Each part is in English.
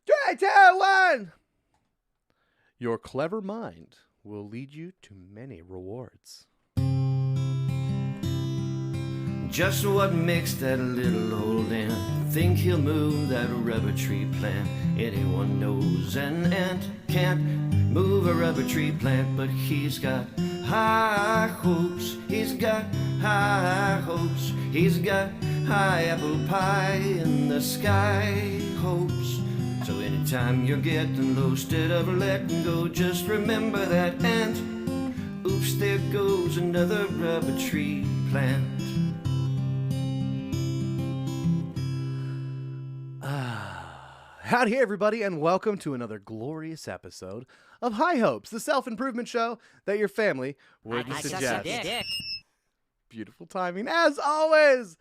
3, 2, 1. Your clever mind will lead you to many rewards. Just what makes that little old ant think he'll move that rubber tree plant? Anyone knows an ant can't move a rubber tree plant, but he's got high hopes. He's got high hopes. He's got high apple pie in the sky hopes. So anytime you're getting low, instead of letting go, just remember that ant. Oops, there goes another rubber tree plant. Howdy, everybody, and welcome to another glorious episode of High Hopes, the self-improvement show that your family would suggest. Beautiful timing, as always.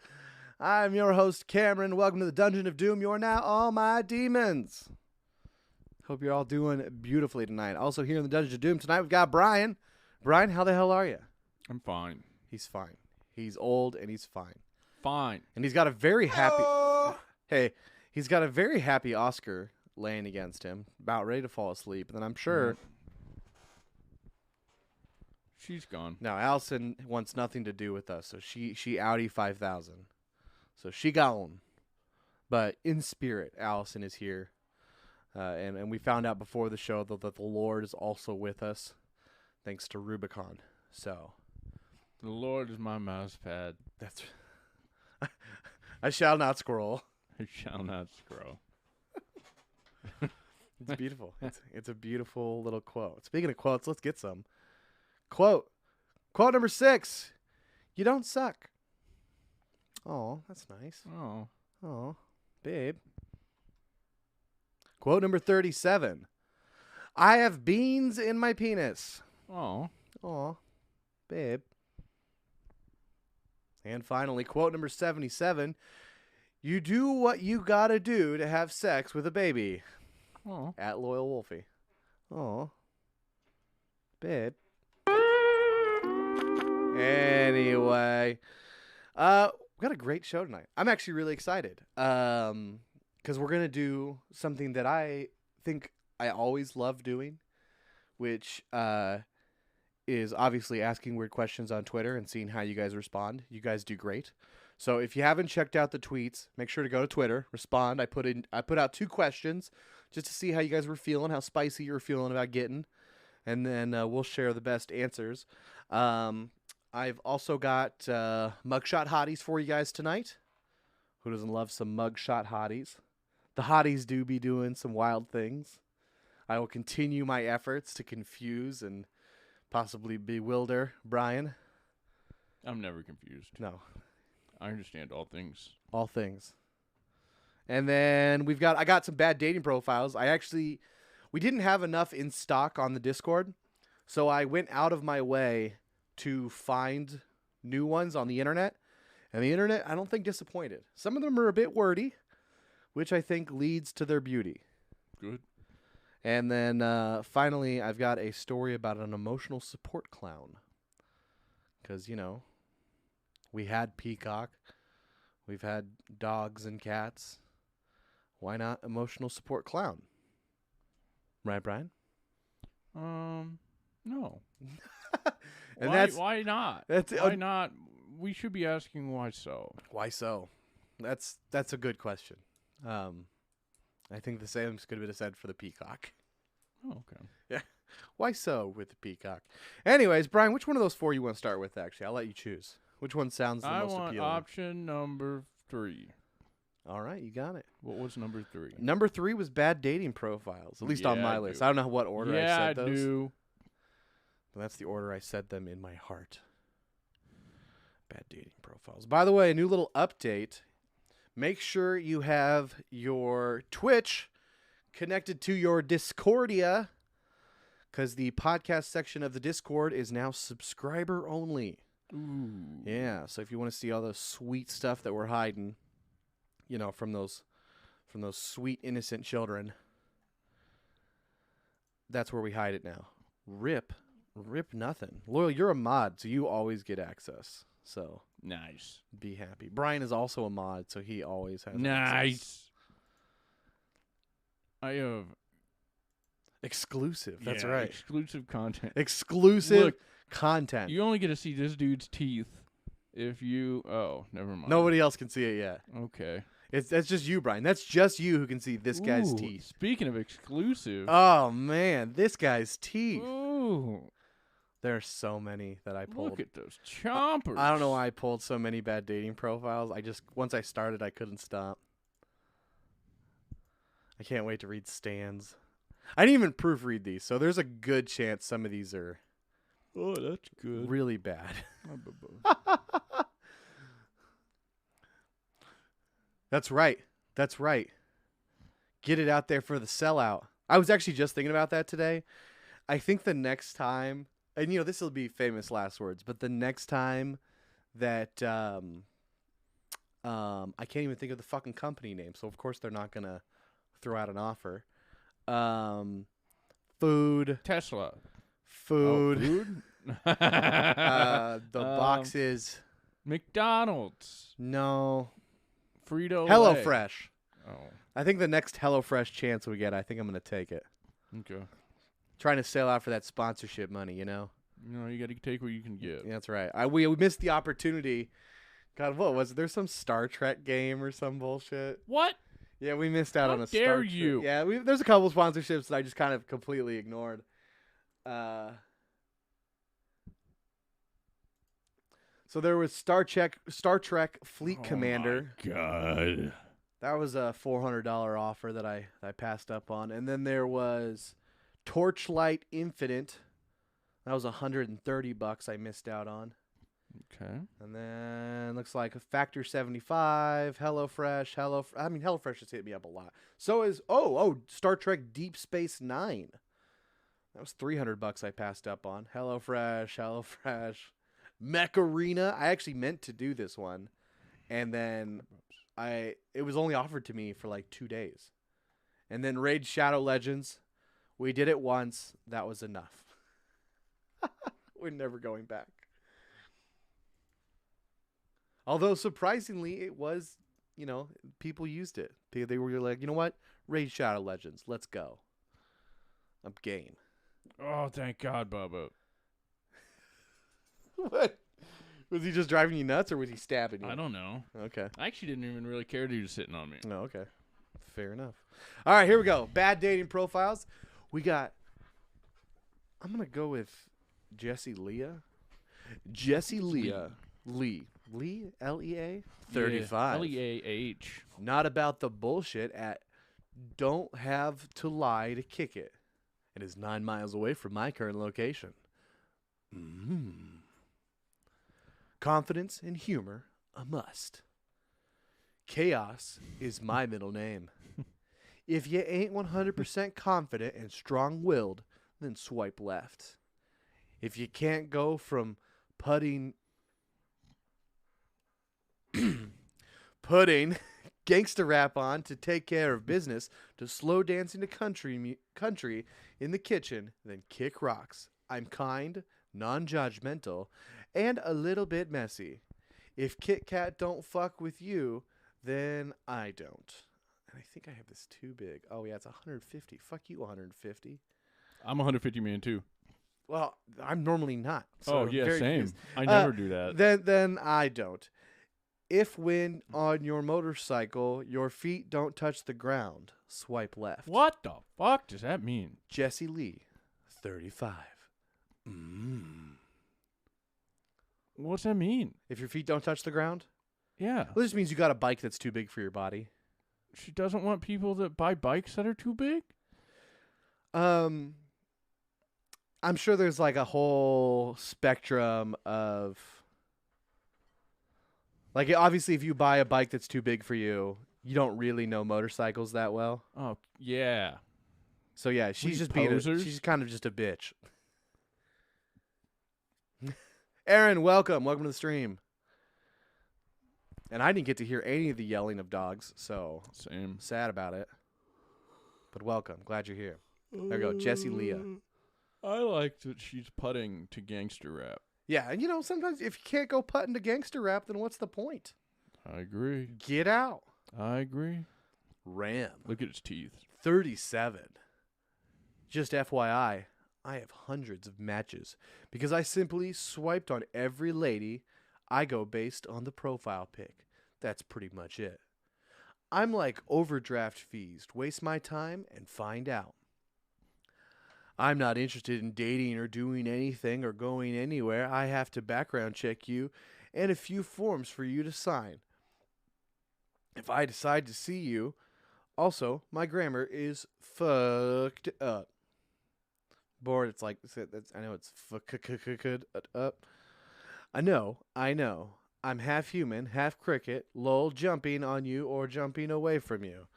I'm your host, Cameron. Welcome to the Dungeon of Doom. You're now all my demons. Hope you're all doing beautifully tonight. Also here in the Dungeon of Doom tonight, we've got Brian. Brian, how the hell are you? I'm fine. He's fine. He's old, and he's fine. Fine. And he's got a very happy... Hey... He's got a very happy Oscar laying against him, about ready to fall asleep. And then I'm sure... She's gone. No, Allison wants nothing to do with us, so she Audi 5000. So she gone. But in spirit, Allison is here. And we found out before the show that the Lord is also with us, thanks to Rubicon. So... The Lord is my mouse pad. That's... I shall not scroll. I shall not scroll. It's beautiful. It's a beautiful little quote. Speaking of quotes, let's get some. Quote number 6. You don't suck. Oh, that's nice. Oh, babe. Quote number 37. I have beans in my penis. Oh, babe. And finally, quote number 77. You do what you gotta do to have sex with a baby. oh. At Loyal Wolfie. Oh, babe. Anyway, we got a great show tonight. I'm actually really excited. Because we're gonna do something that I think I always love doing, which is obviously asking weird questions on Twitter and seeing how you guys respond. You guys do great. So if you haven't checked out the tweets, make sure to go to Twitter, respond. I put out 2 questions just to see how you guys were feeling, how spicy you were feeling about getting, and then we'll share the best answers. I've also got mugshot hotties for you guys tonight. Who doesn't love some mugshot hotties? The hotties do be doing some wild things. I will continue my efforts to confuse and possibly bewilder Brian. I'm never confused. No. I understand all things. All things. And then I got some bad dating profiles. We didn't have enough in stock on the Discord, so I went out of my way to find new ones on the internet. And the internet, I don't think, disappointed. Some of them are a bit wordy, which I think leads to their beauty. Good. And then finally, I've got a story about an emotional support clown. Because, we had Peacock. We've had dogs and cats. Why not emotional support clown? Right, Brian? No. And why not? That's why not? We should be asking why so. Why so? That's a good question. I think the same could have been said for the Peacock. Oh, okay. Yeah. Why so with the Peacock? Anyways, Brian, which one of those 4 you want to start with, actually? I'll let you choose. Which one sounds the most appealing? I want option number 3. All right, you got it. What was number 3? Number 3 was bad dating profiles, at least on my list. I don't know what order I said those. Yeah, I do. But that's the order I said them in my heart. Bad dating profiles. By the way, a new little update. Make sure you have your Twitch connected to your Discordia, because the podcast section of the Discord is now subscriber only. Ooh. Yeah, so if you want to see all the sweet stuff that we're hiding, from those sweet innocent children, that's where we hide it now. Rip nothing. Loyal, you're a mod, so you always get access. So nice. Be happy. Brian is also a mod, so he always has access. Nice. I have Exclusive. That's yeah, right. exclusive content. Exclusive Look, content. You only get to see this dude's teeth if you. Oh, never mind. Nobody else can see it yet. Okay. That's just you, Brian. That's just you who can see this guy's Ooh, teeth. Speaking of exclusive. Oh man, this guy's teeth. Ooh, There are so many that I pulled. look at those chompers. I don't know why I pulled so many bad dating profiles. Once I started, I couldn't stop. I can't wait to read Stan's. I didn't even proofread these, so there's a good chance some of these are Oh, that's good. really bad. That's right. That's right. Get it out there for the sellout. I was actually just thinking about that today. I think the next time, and this will be famous last words, but the next time that I can't even think of the fucking company name, so of course they're not gonna throw out an offer. Food. Tesla. Food. Oh, food? The box is McDonald's. no. Frito. HelloFresh. Oh, I think the next HelloFresh chance we get, I think I'm gonna take it. okay. Trying to sail out for that sponsorship money, You got to take what you can get. Yeah, that's right. We missed the opportunity. God, what was it? There's some Star Trek game or some bullshit. What? Yeah, we missed out How on a dare Star Trek. you. Yeah, there's a couple sponsorships that I just kind of completely ignored. So there was Star Trek Fleet Commander. Oh, my God. That was a $400 offer that I passed up on. And then there was Torchlight Infinite. That was $130 I missed out on. Okay. And then looks like a Factor 75, HelloFresh, HelloFresh has hit me up a lot. So is Star Trek Deep Space Nine. That was $300 I passed up on. HelloFresh, Mech Arena. I actually meant to do this one, and then it was only offered to me for like 2 days. And then Raid Shadow Legends. We did it once. That was enough. We're never going back. Although surprisingly, it was, people used it. They were like, you know what? Raid Shadow Legends. Let's go. I'm game. Oh, thank God, Bubba. What? Was he just driving you nuts or was he stabbing you? I don't know. Okay. I actually didn't even really care that he was sitting on me. No, okay. Fair enough. All right, here we go. Bad dating profiles. I'm going to go with Jessie Leah. Jessie Leah. Lee, L-E-A? 35. L-E-A-H. Not about the bullshit at don't have to lie to kick it. It is 9 miles away from my current location. Confidence and humor, a must. Chaos is my middle name. If you ain't 100% confident and strong-willed, then swipe left. If you can't go from putting gangster rap on to take care of business to slow dancing to country in the kitchen, then kick rocks. I'm kind, non-judgmental, and a little bit messy. If Kit Kat don't fuck with you, then I don't. And I think I have this too big. Oh yeah, it's 150. Fuck you, 150. I'm a 150 man, too. Well, I'm normally not. So Oh, I'm yeah, very same. confused. I never do that. Then I don't. If when on your motorcycle, your feet don't touch the ground, swipe left. What the fuck does that mean? Jessie Lee, 35. What's that mean? If your feet don't touch the ground? Yeah. Well, this means you got a bike that's too big for your body. She doesn't want people that buy bikes that are too big? I'm sure there's like a whole spectrum of... Like, obviously, if you buy a bike that's too big for you, you don't really know motorcycles that well. Oh, yeah. So, yeah, she's you just posers? she's kind of just a bitch. Aaron, welcome. Welcome to the stream. And I didn't get to hear any of the yelling of dogs, so Same. I'm sad about it. But welcome. Glad you're here. There we go. Jessie Leah. I like that she's putting to gangster rap. Yeah, and sometimes if you can't go putting to gangster rap, then what's the point? I agree. Get out. I agree. Ram. Look at his teeth. 37. Just FYI, I have hundreds of matches because I simply swiped on every lady I go based on the profile pic. That's pretty much it. I'm like overdraft fees. Waste my time and find out. I'm not interested in dating or doing anything or going anywhere. I have to background check you and a few forms for you to sign. If I decide to see you, also, my grammar is fucked up. Bored, it's like, I know it's fucked up. I know. I'm half human, half cricket, lol, jumping on you or jumping away from you.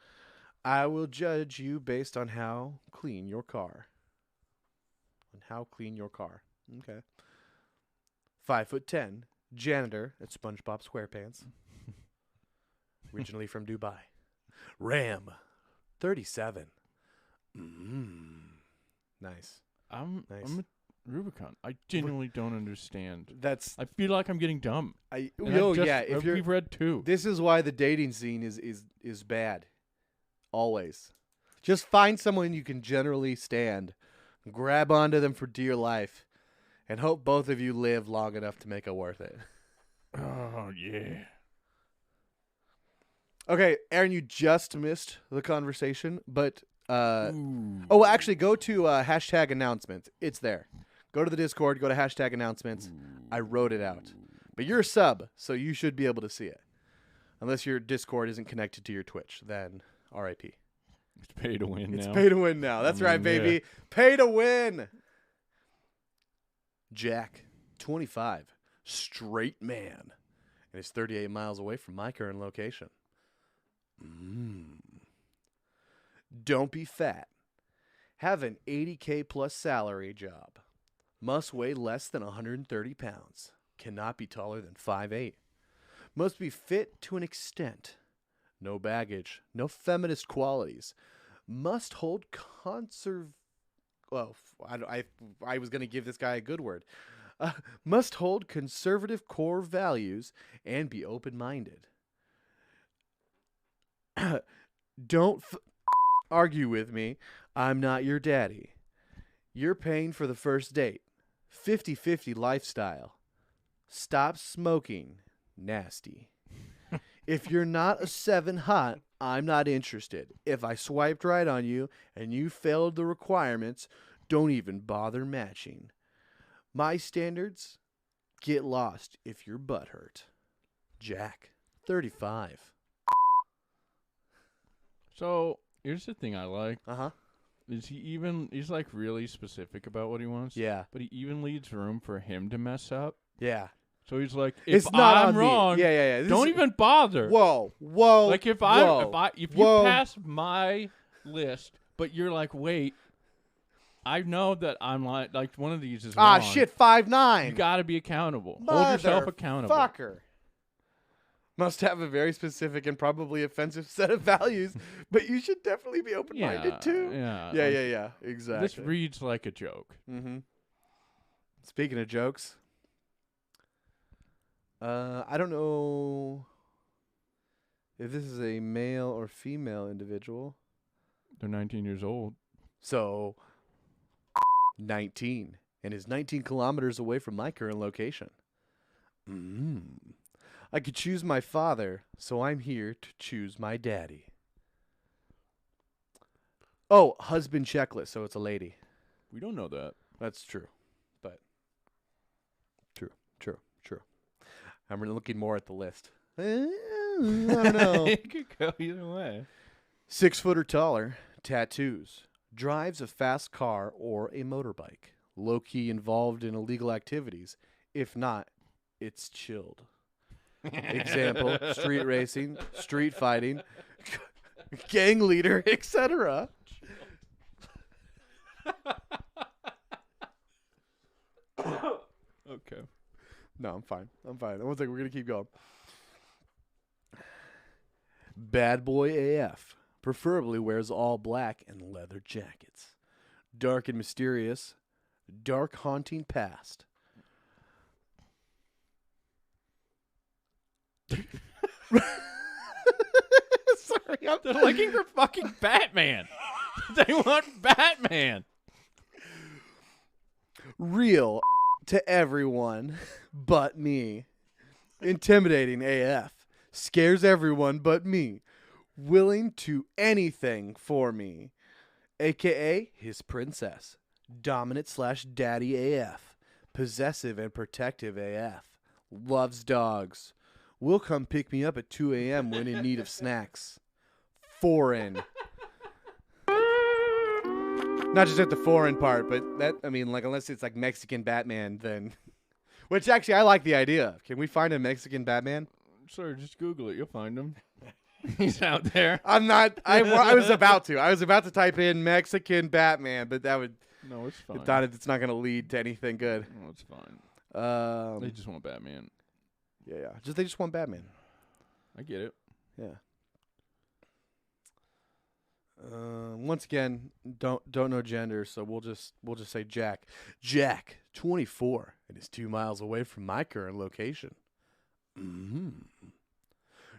I will judge you based on how clean your car. Okay. 5'10", janitor at SpongeBob SquarePants. Originally from Dubai. Ram, 37. Nice. I'm Nice. a Rubicon. I genuinely don't understand. That's I feel like I'm getting dumb. I. And Oh I've just- yeah. If you're, we've read 2. this is why the dating scene is bad. Always, just find someone you can generally stand, grab onto them for dear life, and hope both of you live long enough to make it worth it. Oh yeah. Okay, Aaron, you just missed the conversation, but Ooh. oh, well, actually, go to hashtag announcements. It's there. Go to the Discord. Go to hashtag announcements. I wrote it out. But you're a sub, so you should be able to see it. Unless your Discord isn't connected to your Twitch, then RIP. It's pay to win It's now. pay to win now. That's right, baby. Yeah. Pay to win. Jack, 25, straight man, and is 38 miles away from my current location. Don't be fat. Have an 80K plus salary job. Must weigh less than 130 pounds. Cannot be taller than 5'8". Must be fit to an extent. No baggage. No feminist qualities. Must hold Well, I was going to give this guy a good word. Must hold conservative core values and be open-minded. Don't argue with me. I'm not your daddy. You're paying for the first date. 50-50 lifestyle. Stop smoking. Nasty. If you're not a 7 hot, I'm not interested. If I swiped right on you and you failed the requirements, don't even bother matching. My standards, get lost if your butt hurt. Jack, 35. So here's the thing I like. Uh-huh. He's like really specific about what he wants. Yeah. But he even leaves room for him to mess up. Yeah. So he's like, if It's not I'm on me. wrong, Yeah. don't even bother. Whoa. Like if you pass my list, but you're like, wait, I know that I'm like one of these is wrong. Shit, 5'9". You got to be accountable. Hold yourself accountable. Fucker. Must have a very specific and probably offensive set of values, but you should definitely be open-minded too. Yeah. Yeah. Exactly. This reads like a joke. Mm-hmm. Speaking of jokes, I don't know if this is a male or female individual. They're 19 years old. So, 19, and is 19 kilometers away from my current location. I could choose my father, so I'm here to choose my daddy. Oh, husband checklist, so it's a lady. We don't know that. That's true, but true. I'm looking more at the list. I don't know. It could go either way. 6 foot or taller, tattoos, drives a fast car or a motorbike, low-key involved in illegal activities. If not, it's chilled. Example, street racing, street fighting, gang leader, etc. Okay. No, I'm fine. I don't think we're going to keep going. Bad boy AF. Preferably wears all black and leather jackets. Dark and mysterious. Dark haunting past. Sorry, They're looking for fucking Batman. They want Batman. Real to everyone but me. Intimidating AF. Scares everyone but me. Willing to anything for me. AKA his princess. Dominant / daddy AF. Possessive and protective AF. Loves dogs. Will come pick me up at 2 a.m. when in need of snacks. Foreign. Not just at the foreign part, but that, I mean, like, unless it's like Mexican Batman, then. Which actually, I like the idea. Can we find a Mexican Batman? Sir, just Google it. You'll find him. He's out there. I'm not. I was about to. I was about to type in Mexican Batman, but that would. No, it's fine. It's not going to lead to anything good. No, it's fine. They just want Batman. Yeah. They just want Batman. I get it. Yeah. Once again, don't know gender, so we'll just say Jack. Jack, 24, and is 2 miles away from my current location.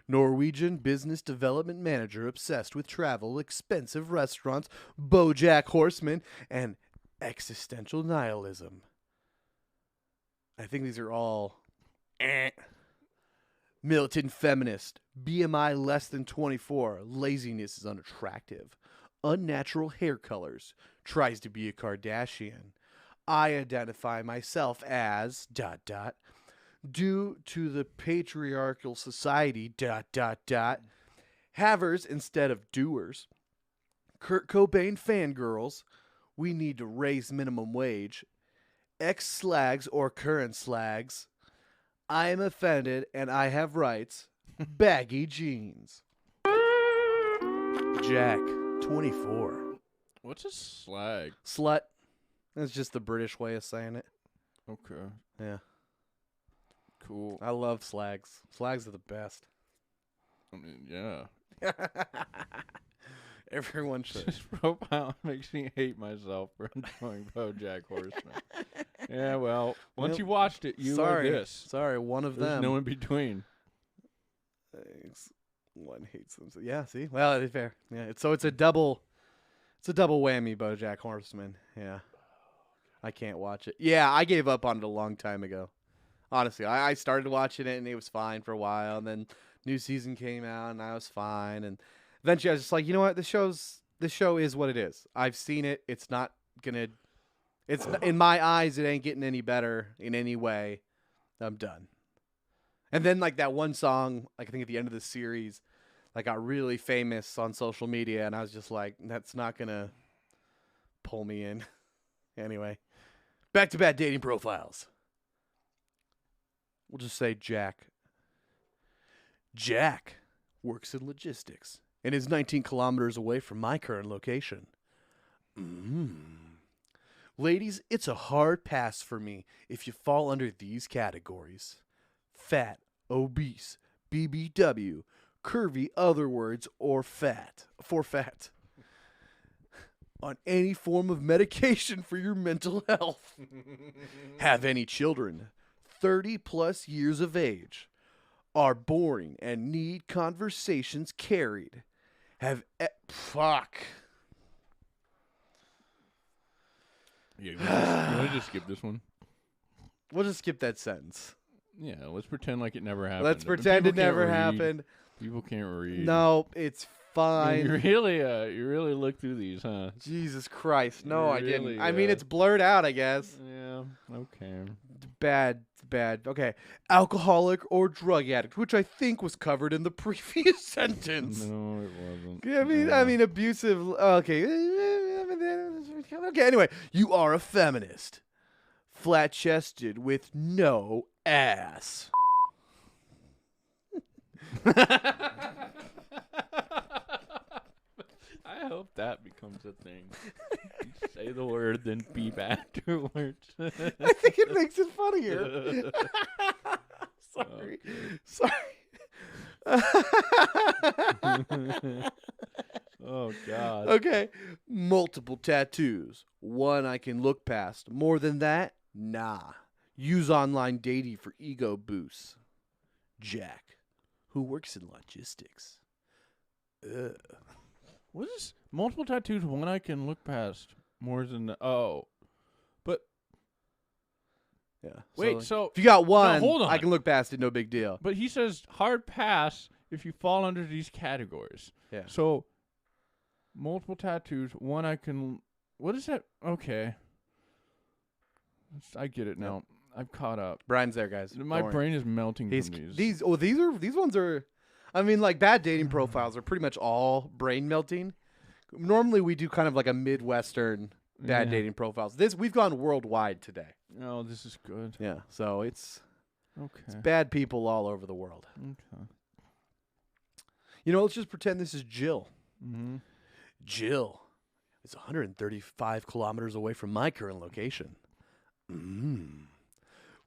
Norwegian business development manager obsessed with travel, expensive restaurants, BoJack Horseman, and existential nihilism. I think these are all militant feminist, BMI less than 24, laziness is unattractive, unnatural hair colors, tries to be a Kardashian. I identify myself as ... due to the patriarchal society ... havers instead of doers. Kurt Cobain fangirls. We need to raise minimum wage. Ex-slags or current slags. I am offended and I have rights. Baggy jeans. Jack, 24. What's a slag? Slut. That's just the British way of saying it. Okay. Yeah. Cool. I love slags. Slags are the best. I mean, yeah. Everyone should. This profile makes me hate myself for enjoying BoJack Horseman. Yeah, well, once you watched it, you are this. Sorry, one of There's them. no in between. Thanks. One hates them. So, yeah, see? Well, it's fair. Yeah, it's a double whammy, BoJack Horseman. Yeah. I can't watch it. Yeah, I gave up on it a long time ago. Honestly, I started watching it and it was fine for a while, and then new season came out and I was fine, and eventually I was just like, you know what, this show is what it is. I've seen it. It's in my eyes, it ain't getting any better in any way. I'm done. And then like that one song, like I think at the end of the series, like got really famous on social media, and I was just like, that's not gonna pull me in. Anyway, back to bad dating profiles. We'll just say Jack. Jack works in logistics and is 19 kilometers away from my current location. Ladies, it's a hard pass for me if you fall under these categories. Fat, obese, BBW, curvy, other words, or fat. On any form of medication for your mental health. Have any children. 30 plus years of age. Are boring and need conversations carried. Fuck. Yeah, you want to just skip this one? We'll just skip that sentence. Yeah, let's pretend like it never happened. Let's pretend it never happened. People can't read. No, it's fine. You really look through these, huh? Jesus Christ. No, I really, didn't. I mean, it's blurred out, I guess. Yeah, okay. Bad. Okay. Alcoholic or drug addict, which I think was covered in the previous sentence. No, it wasn't. I mean, abusive. Okay. Okay, anyway. You are a feminist. Flat-chested with no ass. I hope that becomes a thing. You say the word, then beep afterwards. I think it makes it funnier. Sorry. Oh, God. Okay. Multiple tattoos. One I can look past. More than that, nah. Use online dating for ego boosts. Jack, who works in logistics. Ugh. What is multiple tattoos? One I can look past more than but Yeah. wait. So, So if you got one, hold on. I can look past it. No big deal. but he says hard pass if you fall under these categories. Yeah. So multiple tattoos. One I can. What is that? Okay. I get it now. I've caught up. Brian's there, guys. My Don't worry. brain is melting He's from these. these ones are. I mean, like bad dating profiles are pretty much all brain melting. Normally, we do kind of like a Midwestern bad Yeah. dating profiles. We've gone worldwide today. Oh, this is good. Yeah, so it's Okay. bad people all over the world. Okay. You know, let's just pretend this is Jill. Mm-hmm. Jill is 135 kilometers away from my current location.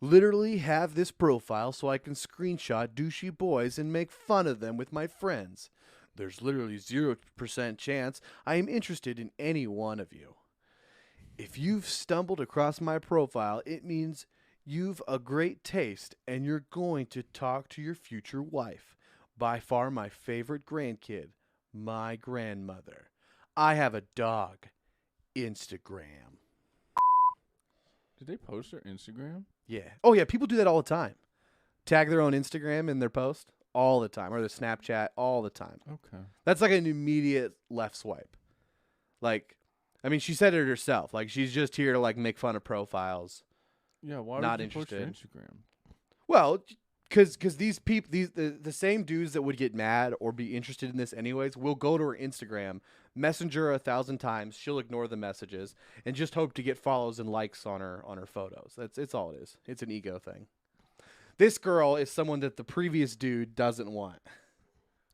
Literally have this profile so I can screenshot douchey boys and make fun of them with my friends. There's literally 0% chance I am interested in any one of you. If you've stumbled across my profile, it means you've a great taste and you're going to talk to your future wife. By far my favorite grandkid, my grandmother. I have a dog. Instagram. Did they post their Instagram? Yeah. Oh, yeah. People do that all the time. Tag their own Instagram in their post all the time, or their Snapchat all the time. Okay. That's like an immediate left swipe. Like, I mean, she said it herself. Like, she's just here to like make fun of profiles. Yeah. Why Not would you post your interested. Instagram? Well, because these people, the same dudes that would get mad or be interested in this anyways, will go to her Instagram, messenger her 1,000 times. She'll ignore the messages and just hope to get follows and likes on her photos. It's all it is. It's an ego thing. This girl is someone that the previous dude doesn't want.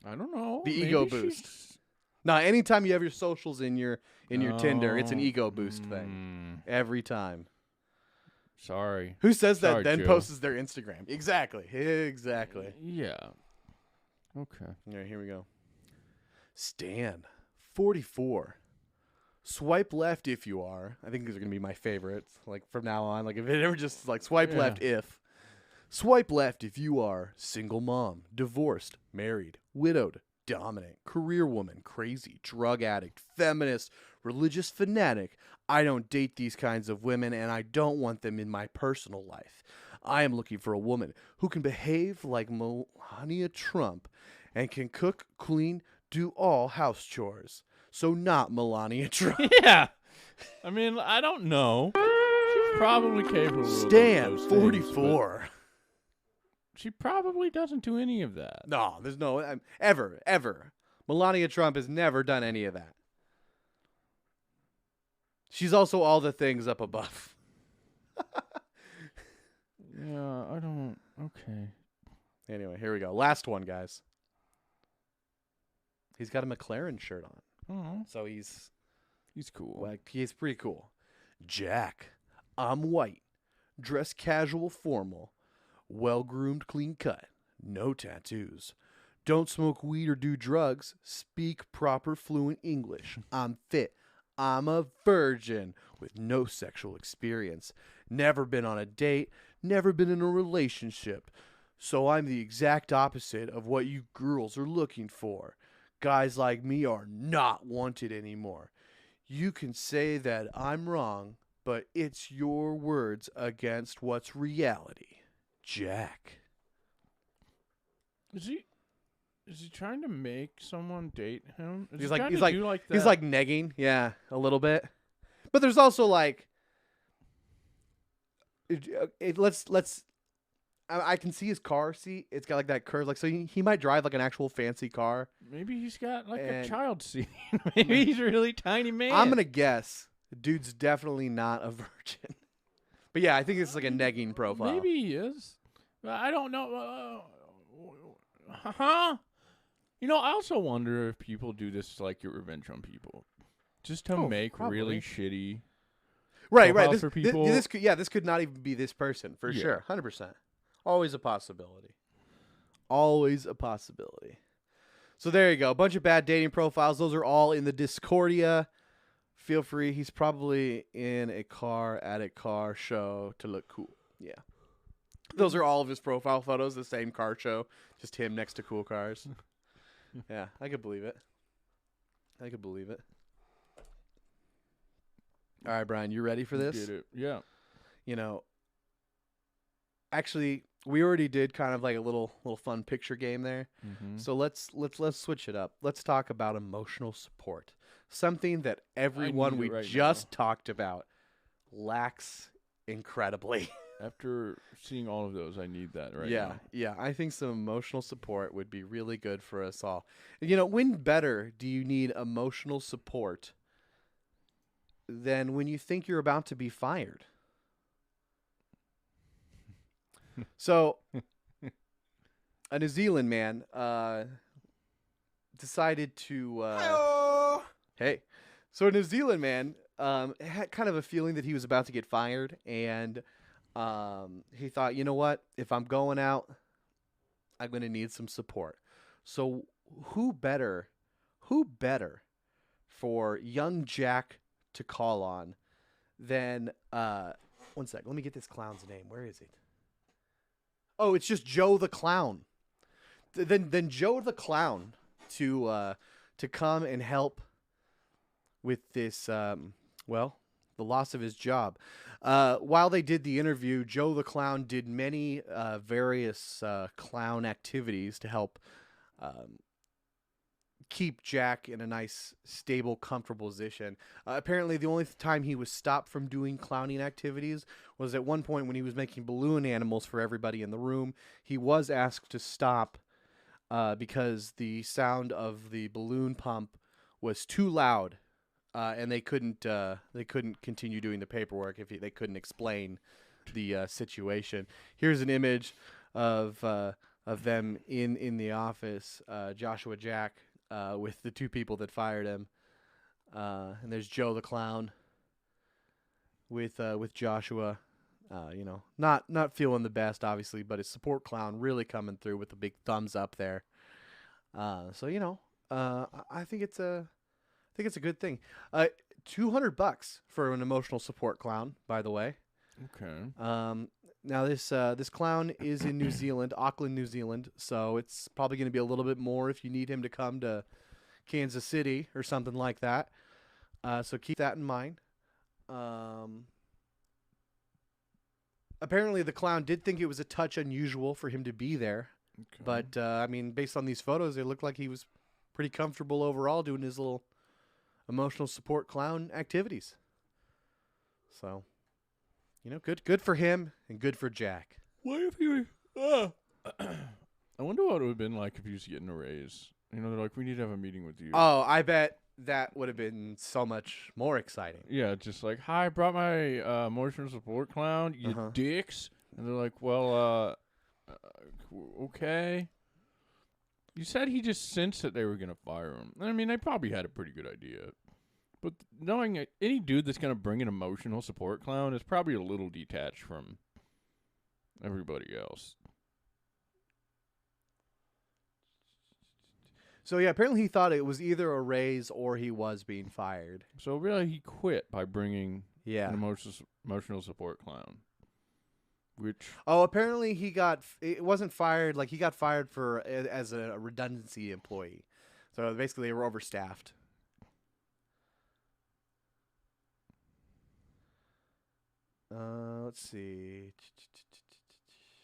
I don't know. The ego Maybe boost. she's- Now, anytime you have your socials in your Tinder, it's an ego boost thing. Every time. Sorry. Who says that Sorry, then Joe. posts their Instagram? Exactly. Yeah. Okay. All right, here we go. Stan, 44. Swipe left if you are. I think these are going to be my favorites. Like from now on, like if it ever just like swipe Yeah. left if. Swipe left if you are single mom, divorced, married, widowed, dominant, career woman, crazy, drug addict, feminist, religious fanatic. I don't date these kinds of women and I don't want them in my personal life. I am looking for a woman who can behave like Melania Trump and can cook, clean, do all house chores. So not Melania Trump. Yeah. I mean, I don't know. She's probably capable. Stan, of those things, 44. but she probably doesn't do any of that. No, there's no ever. Melania Trump has never done any of that. She's also all the things up above. Yeah, I don't. Okay. Anyway, here we go. Last one, guys. He's got a McLaren shirt on, Oh, so he's cool. like he's pretty cool. Jack, I'm white, dress casual, formal, well-groomed, clean cut, no tattoos. Don't smoke weed or do drugs. Speak proper fluent English. I'm fit. I'm a virgin with no sexual experience. Never been on a date. Never been in a relationship. So I'm the exact opposite of what you girls are looking for. Guys like me are not wanted anymore. You can say that I'm wrong, but it's your words against what's reality. Jack. Is he trying to make someone date him? Is He's he like trying he's to like do like he's that? like negging, yeah, a little bit. But there's also like let's I can see his car seat. It's got like that curve, like so he might drive like an actual fancy car. Maybe he's got like a And- child seat. Maybe he's a really tiny man. I'm gonna guess the dude's definitely not a virgin. But yeah, I think it's like a negging profile. Maybe he is. I don't know. Huh? You know, I also wonder if people do this to like get revenge on people, just to Oh, make probably. really shitty. Right. profile This, for thi- people. this could not even be this person for Yeah. sure. 100%. Always a possibility. Always a possibility. So there you go. A bunch of bad dating profiles. Those are all in the Discordia. Feel free. He's probably in a car at a car show to look cool. Yeah. Those are all of his profile photos, the same car show, just him next to cool cars. Yeah, I could believe it. I could believe it. All right, Brian, you ready for this? Get it? Yeah. You know, actually, we already did kind of like a little fun picture game there. Mm-hmm. So let's switch it up. Let's talk about emotional support. Something that everyone need we it right just talked about lacks incredibly. After seeing all of those, I need that right yeah, now. yeah. I think some emotional support would be really good for us all. You know, when better do you need emotional support than when you think you're about to be fired? So, a New Zealand man decided to. Hey, so a New Zealand man had kind of a feeling that he was about to get fired, and he thought, you know what? If I'm going out, I'm going to need some support. So, who better for young Jack to call on than one sec. Let me get this clown's name. Where is it? Oh, it's just Joe the Clown. Then Joe the Clown to come and help with this, the loss of his job. While they did the interview, Joe the Clown did many various clown activities to help keep Jack in a nice, stable, comfortable position. Apparently, the only time he was stopped from doing clowning activities was at one point when he was making balloon animals for everybody in the room. He was asked to stop because the sound of the balloon pump was too loud, and they couldn't continue doing the paperwork if they couldn't explain the situation. Here's an image of them in the office, Joshua Jack. With the two people that fired him, and there's Joe the Clown with Joshua, not feeling the best, obviously, but his support clown really coming through with a big thumbs up there. I think it's a good thing. $200 for an emotional support clown, by the way. Okay. Now this clown is in New Zealand, Auckland, New Zealand, so it's probably going to be a little bit more if you need him to come to Kansas City or something like that. So keep that in mind. Apparently the clown did think it was a touch unusual for him to be there, Okay. but based on these photos, it looked like he was pretty comfortable overall doing his little emotional support clown activities. So. Good for him and good for Jack. What if he? I wonder what it would have been like if he was getting a raise. They're like, we need to have a meeting with you. Oh, I bet that would have been so much more exciting. Yeah, just like, hi, I brought my emotional support clown, you dicks. And they're like, well, okay. You said he just sensed that they were going to fire him. I mean, they probably had a pretty good idea. But knowing any dude that's going to bring an emotional support clown is probably a little detached from everybody else. So, yeah, apparently he thought it was either a raise or he was being fired. So, really, he quit by bringing Yeah. an emotional support clown. Which... Oh, apparently it wasn't fired, like he got fired as a redundancy employee. So, basically, they were overstaffed. Let's see.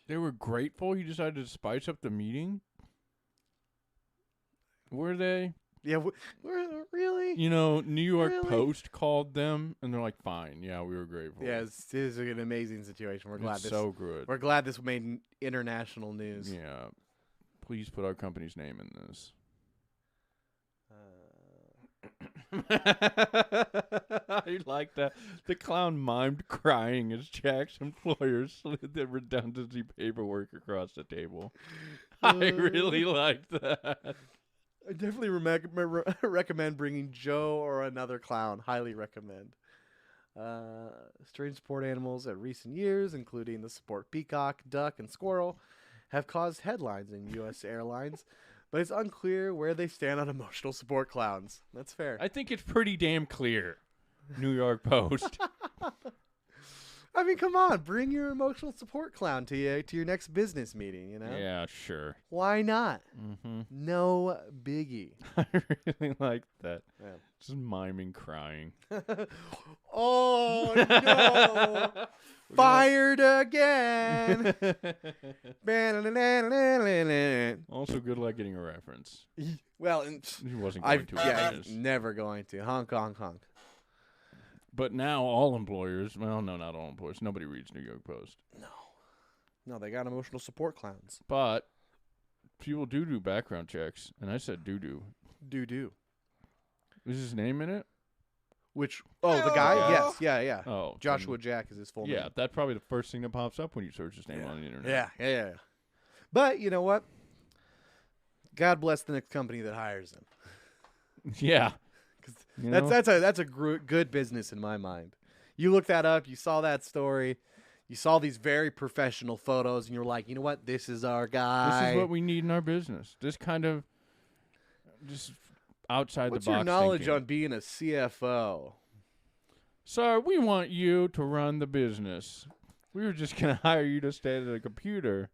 They were grateful he decided to spice up the meeting? Were they? Yeah, really? New York Really? Post called them, and they're like, fine, yeah, we were grateful. Yeah, this is an amazing situation. We're glad It's so good. We're glad this made international news. Yeah. Please put our company's name in this. I like that. The clown mimed crying as Jack's employer slid the redundancy paperwork across the table. I really like that. I definitely recommend bringing Joe or another clown. Highly recommend. Strange support animals at recent years, including the support peacock, duck, and squirrel, have caused headlines in U.S. airlines, but it's unclear where they stand on emotional support clowns. That's fair. I think it's pretty damn clear. New York Post. I mean, come on, bring your emotional support clown to your next business meeting. Yeah, sure. Why not? Mm-hmm. No biggie. I really like that. Yeah. Just miming crying. Oh no! Fired again. Also, good luck getting a reference. Well, He wasn't going to. yeah, anyways. never going to. Honk, honk, honk. But now all employers, well, no, not all employers. Nobody reads New York Post. No, they got emotional support clowns. But people do background checks. And I said do. Do. Is his name in it? Which? Oh, the guy? Yeah. Yes. Yeah. Oh. Joshua Jack is his full Yeah, name. that's probably the first thing that pops up when you search his name on the internet. Yeah. But you know what? God bless the next company that hires him. Yeah. You know? That's a good business in my mind. You look that up. You saw that story. You saw these very professional photos, and you're like, you know what? This is our guy. This is what we need in our business. This kind of just outside What's the box your knowledge thinking. on being a CFO? Sir, we want you to run the business. We were just going to hire you to stand at a computer.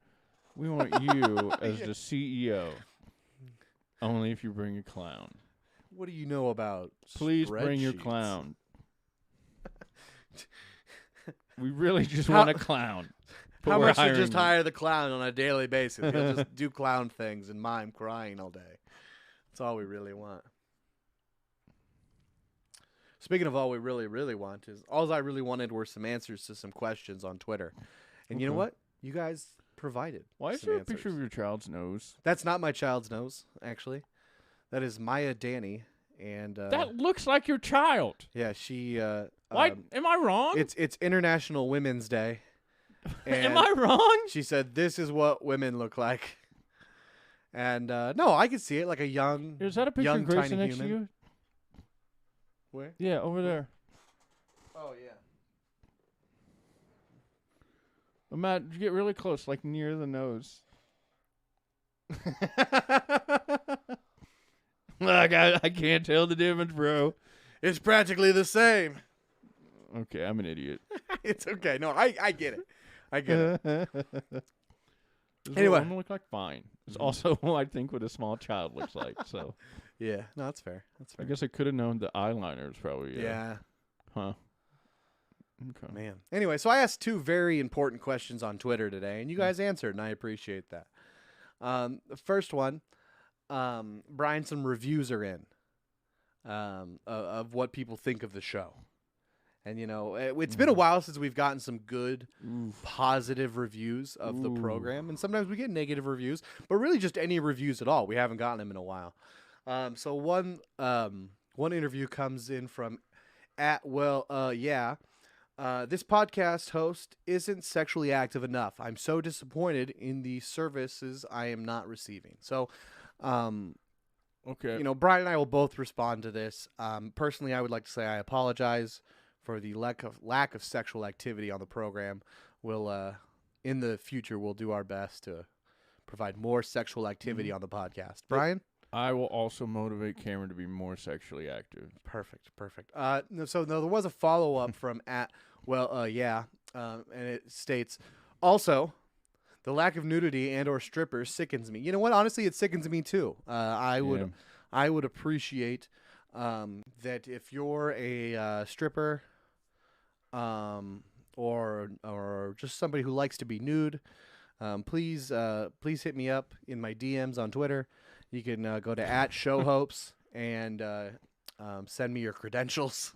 We want you as the CEO. Only if you bring a clown. What do you know about Please bring your spreadsheets? clown. We really just want a clown. but How we're much to hiring just you. hire the clown on a daily basis? He'll just do clown things and mime crying all day. That's all we really want. Speaking of all we really, really want, is all I really wanted were some answers to some questions on Twitter. And you know Okay. what? You guys provided. Why is some there a answers. picture of your child's nose? That's not my child's nose, actually. That is Maya Danny, and That looks like your child. yeah, she. Why? Am I wrong? It's International Women's Day. Am and I wrong? She said, "This is what women look like." And no, I could see it like a young. Is that a picture young, of Grayson tiny next to human. you? Where? Yeah, over there. Oh yeah. Matt, you get really close, like near the nose. Look, I can't tell the difference, bro. It's practically the same. Okay, I'm an idiot. It's okay. No, I get it. I get it. Does Anyway. a woman look like fine. It's also, I think, what a small child looks like. So Yeah. No, that's fair. That's I fair. guess I could have known the eyeliner was probably. Yeah. Huh. Okay. Man. Anyway, so I asked two very important questions on Twitter today, and you guys answered, and I appreciate that. The first one, Brian, some reviews are in of what people think of the show. And, you know, it's been a while since we've gotten some good, positive reviews of the Ooh. program. And sometimes we get negative reviews, but really just any reviews at all. We haven't gotten them in a while. So one interview comes in from @yeah. This podcast host isn't sexually active enough. I'm so disappointed in the services I am not receiving. So, Okay. you know, Brian and I will both respond to this. Personally, I would like to say I apologize for the lack of sexual activity on the program. We'll in the future we'll do our best to provide more sexual activity on the podcast. Brian? I will also motivate Cameron to be more sexually active. Perfect. So there was a follow up from @yeah, and it states also the lack of nudity and or strippers sickens me. You know what? Honestly, it sickens me too. I would appreciate that if you're a stripper, or just somebody who likes to be nude, please hit me up in my DMs on Twitter. You can go to @showhopes and send me your credentials.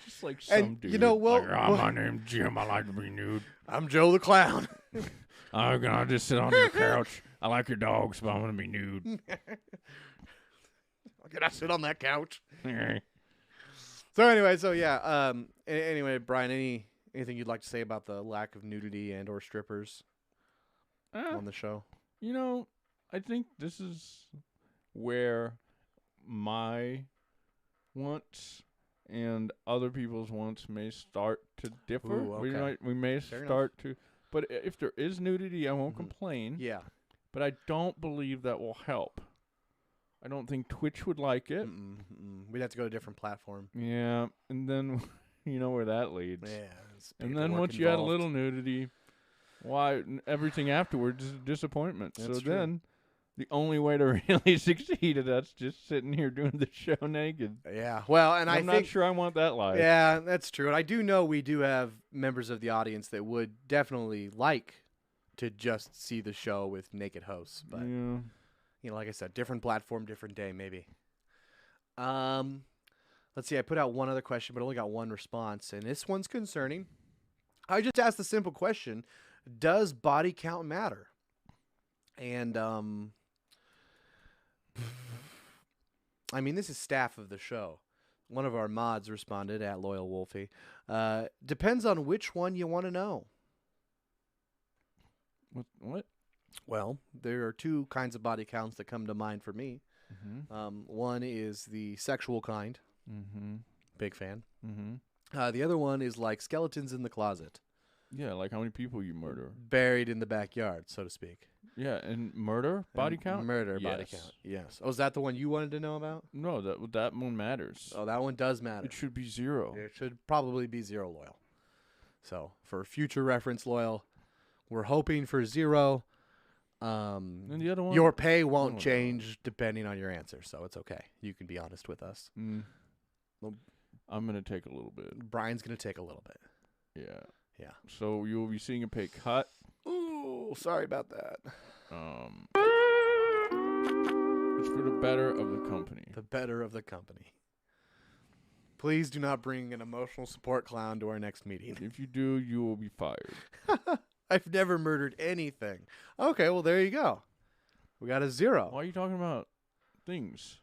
Just like And, some dude. you know, we'll- like, we'll- my name's Jim. I like to be nude. I'm Joe the Clown. I'm gonna just sit on your couch. I like your dogs, but I'm gonna be nude. Can I sit on that couch? So anyway, anyway, Brian, anything you'd like to say about the lack of nudity and or strippers on the show? You know, I think this is where my wants and other people's wants may start to differ. Ooh, okay. We may Fair start to, but if there is nudity, I won't complain. Yeah. But I don't believe that will help. I don't think Twitch would like it. We'd have to go to a different platform. Yeah, and then you know where that leads. Yeah. And then paperwork once you add a involved. little nudity, everything afterwards is a disappointment. That's So true. then, the only way to really succeed at that's just sitting here doing the show naked. Yeah. Well, and I'm I not think sure I want that life. yeah, that's true. And I do know we do have members of the audience that would definitely like to just see the show with naked hosts, but Yeah. you know, like I said, different platform, different day, maybe. Let's see. I put out one other question, but only got one response, and this one's concerning. I just asked a simple question: does body count matter? And I mean, this is staff of the show. One of our mods responded at Loyal Wolfie. Depends on which one you want to know. What? Well, there are two kinds of body counts that come to mind for me. Mm-hmm. One is the sexual kind. Mm-hmm. Big fan. Mm-hmm. The other one is like skeletons in the closet, Yeah, like how many people you murder. buried in the backyard, so to speak. Yeah, and murder body And count. Murder body Yes. count. Yes. Oh, is that the one you wanted to know about? No, that one matters. Oh, that one does matter. It should be 0. It should probably be 0 Loyal. So for future reference, Loyal, we're hoping for 0. And the other one. Your pay won't don't know. change depending on your answer, so it's okay. You can be honest with us. Well- I'm gonna take a little bit. Brian's gonna take a little bit. Yeah. Yeah. So you'll be seeing a pay cut. Ooh, sorry about that. It's for the better of the company. The better of the company. Please do not bring an emotional support clown to our next meeting. If you do, you will be fired. I've never murdered anything. Okay, well, there you go. We got a 0. Why are you talking about things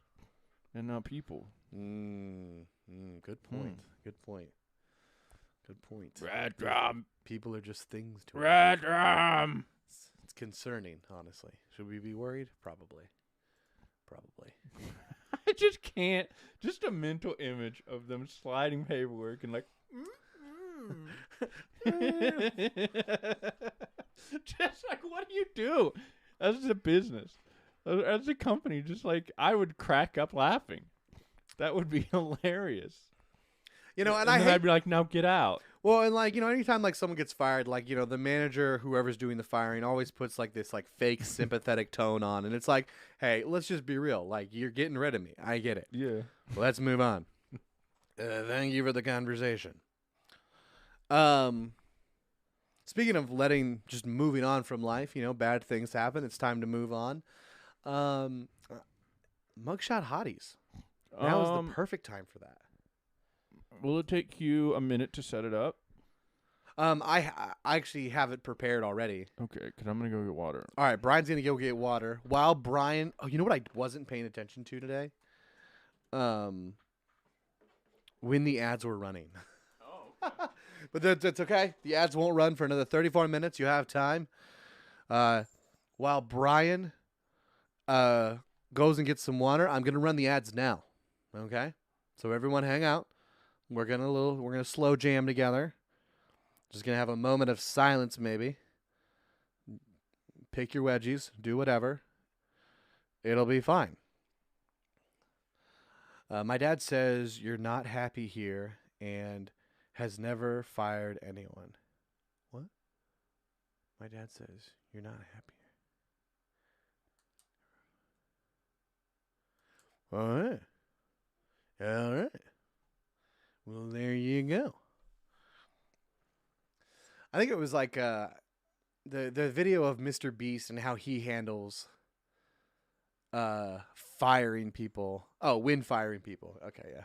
and not people? Good point. Good point. Good point. Red drum. People are just things to us. Red drum. It's concerning, honestly. Should we be worried? Probably. I just can't. Just a mental image of them sliding paperwork and like. Just like, what do you do as a business, as a company? Just like, I would crack up laughing. That would be hilarious. You know, and then I hate. I'd be like, now get out. Well, and like, you know, anytime like someone gets fired, like, you know, the manager, whoever's doing the firing, always puts like this like fake sympathetic tone on, and it's like, hey, let's just be real. Like, you're getting rid of me. I get it. Yeah. Let's move on. Thank you for the conversation. Speaking of just moving on from life, you know, bad things happen. It's time to move on. Mugshot hotties. Now is the perfect time for that. Will it take you a minute to set it up? I actually have it prepared already. Okay, because I'm going to go get water. All right, Brian's going to go get water. While Brian... Oh, you know what I wasn't paying attention to today? When the ads were running. Oh. But that's okay. The ads won't run for another 34 minutes. You have time. While Brian goes and gets some water, I'm going to run the ads now. Okay? So everyone hang out. We're gonna slow jam together. Just gonna have a moment of silence, maybe. Pick your wedgies, do whatever. It'll be fine. My dad says you're not happy here and has never fired anyone. What? My dad says you're not happy here. All right. All right. Well, there you go. I think it was like the video of Mr. Beast and how he handles firing people. Oh, when firing people. Okay, yeah.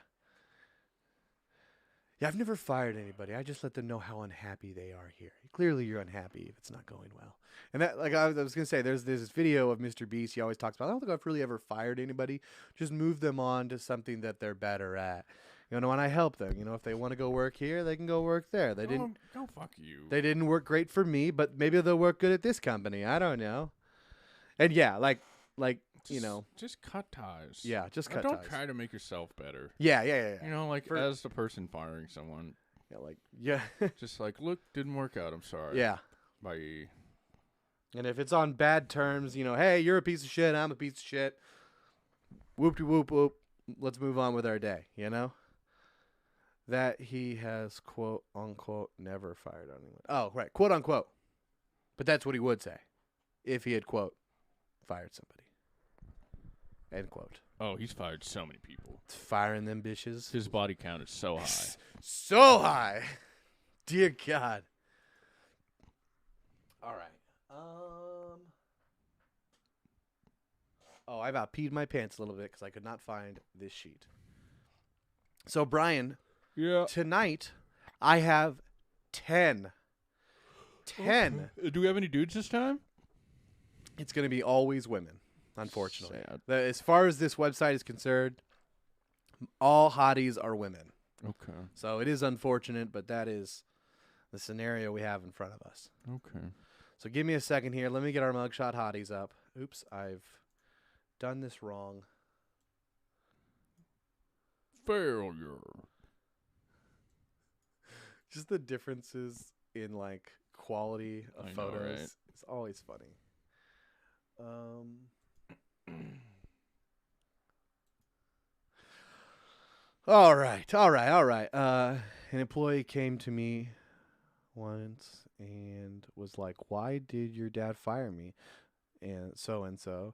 Yeah, I've never fired anybody. I just let them know how unhappy they are here. Clearly, you're unhappy if it's not going well. And that, like I was gonna say, there's this video of Mr. Beast. He always talks about, I don't think I've really ever fired anybody. Just move them on to something that they're better at. You know, and I help them. You know, if they want to go work here, they can go work there. They didn't. Go fuck you. They didn't work great for me, but maybe they'll work good at this company. I don't know. And yeah, like you know, just cut ties. yeah, just cut Don't ties. try to make yourself better. Yeah. You know, like For- as the person firing someone, Yeah. just like, look, didn't work out. I'm sorry. Yeah. Bye. And if it's on bad terms, you know, hey, you're a piece of shit, I'm a piece of shit. Whoop de whoop whoop. Let's move on with our day, you know? that he has quote unquote never fired anyone. Oh, right, quote unquote. But that's what he would say if he had quote fired somebody. End quote. Oh, he's fired so many people. Firing them bitches. His body count is so high. So high. Dear God. All right. Oh, I about peed my pants a little bit because I could not find this sheet. So, Brian, Yeah. tonight I have 10. 10. Do we have any dudes this time? It's going to be always women, unfortunately. Sad. As far as this website is concerned, all hotties are women. Okay. So it is unfortunate, but that is the scenario we have in front of us. Okay. So give me a second here. Let me get our mugshot hotties up. Oops, I've done this wrong. Failure. Just the differences in like quality of I know, photos. right? It's always funny. All right. An employee came to me once and was like, "Why did your dad fire me?" And so.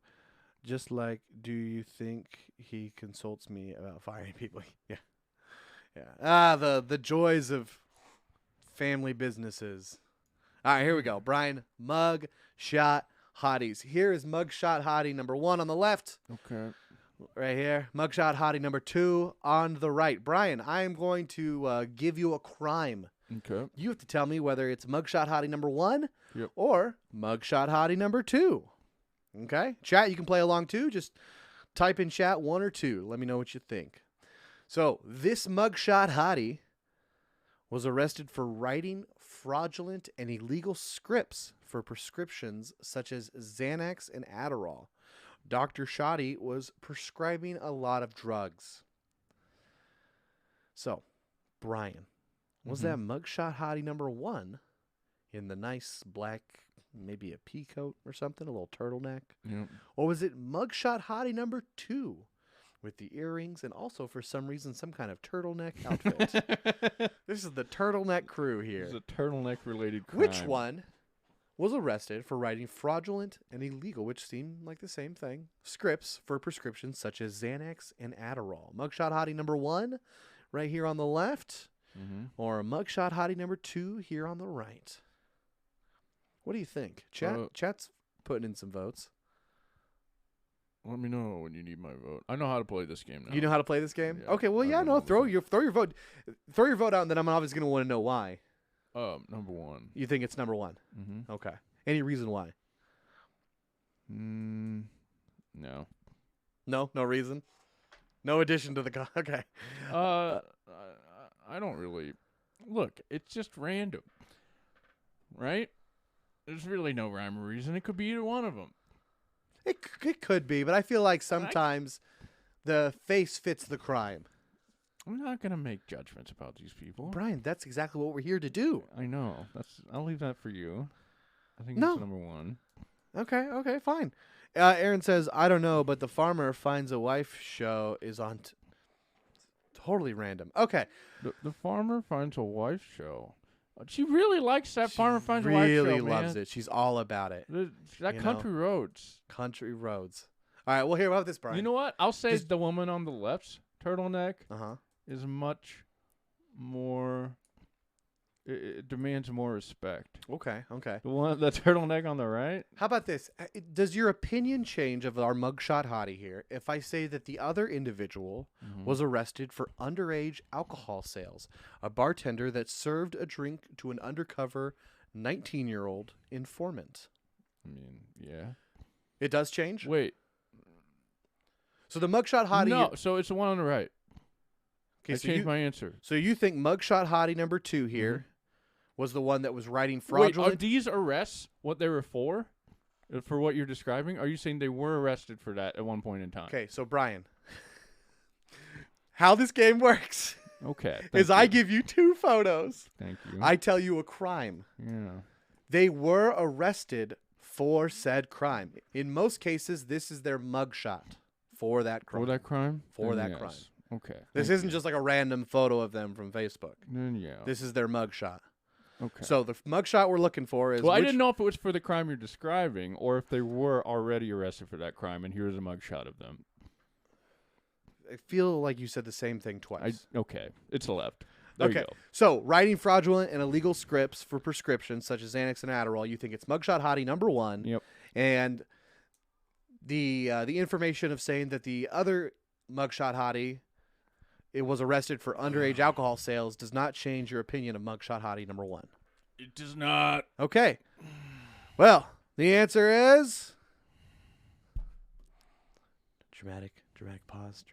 Just like, do you think he consults me about firing people? Yeah. The joys of family businesses. All right, here we go. Brian, mug shot hotties. Here is mug shot hottie number 1 on the left. Okay. Right here. Mug shot hottie number 2 on the right. Brian, I am going to give you a crime. Okay. You have to tell me whether it's mug shot hottie number 1 Yep. or mug shot hottie number 2. Okay? Chat, you can play along too. Just type in chat 1 or 2. Let me know what you think. So, this mugshot hottie was arrested for writing fraudulent and illegal scripts for prescriptions such as Xanax and Adderall. Dr. Shoddy was prescribing a lot of drugs. So, Brian, was that mugshot hottie number 1 in the nice black, maybe a pea coat or something, a little turtleneck? Yep. Or was it mugshot hottie number 2 with the earrings and also for some reason some kind of turtleneck outfit? This is the turtleneck crew here. It's a turtleneck related crime. Which one was arrested for writing fraudulent and illegal, which seemed like the same thing, scripts for prescriptions such as Xanax and Adderall? Mugshot hottie number 1 right here on the left, or mugshot hottie number 2 here on the right? What do you think? Chat's putting in some votes. Let me know when you need my vote. I know how to play this game now. You know how to play this game? Yeah, Okay, well, I yeah, know. no, throw your vote. Throw your vote out, and then I'm obviously going to want to know why. Number 1. You think it's number 1? Mm-hmm. Okay. Any reason why? No. No reason? No addition to the... Okay. I don't really... Look, it's just random. Right? There's really no rhyme or reason. It could be either one of them. It could be, but I feel like sometimes the face fits the crime. I'm not going to make judgments about these people. Brian, that's exactly what we're here to do. I know. I'll leave that for you. I think No. it's number 1. Okay, fine. Aaron says, I don't know, but the farmer finds a wife show is on totally random. Okay. The farmer finds a wife show. She really likes that She farmer finds a wife show, really man. loves it. She's all about it. That You country roads. Country roads. All right, well, here, what about this, Brian? You know what? I'll say Just- the woman on the left's turtleneck Uh-huh. is much more. It demands more respect. Okay. The turtleneck on the right. How about this? Does your opinion change of our mugshot hottie here if I say that the other individual was arrested for underage alcohol sales, a bartender that served a drink to an undercover 19-year-old informant? I mean, yeah. It does change? Wait. So the mugshot hottie... No, so it's the one on the right. Okay, I changed my answer. So you think mugshot hottie number 2 here was the one that was writing Wait, fraudulent? are these arrests what they were for? For what you're describing? Are you saying they were arrested for that at one point in time? Okay, so Brian, how this game works Okay. is I give you 2 photos. Thank you. I tell you a crime. Yeah. They were arrested for said crime. In most cases, this is their mugshot for that crime. For that crime? For Then that crime. Okay. This thank isn't you. just like a random photo of them from Facebook. Then yeah. This is their mugshot. Okay. So the mugshot we're looking for is well, I which- didn't know if it was for the crime you're describing or if they were already arrested for that crime, and here's a mugshot of them. I feel like you said the same thing twice. Okay. It's left. There Okay. you go. So, writing fraudulent and illegal scripts for prescriptions such as Xanax and Adderall, you think it's mugshot hottie number 1. Yep. And the information of saying that the other mugshot hottie it was arrested for underage alcohol sales does not change your opinion of mugshot hottie number 1. It does not. Okay. Well, the answer is dramatic pause.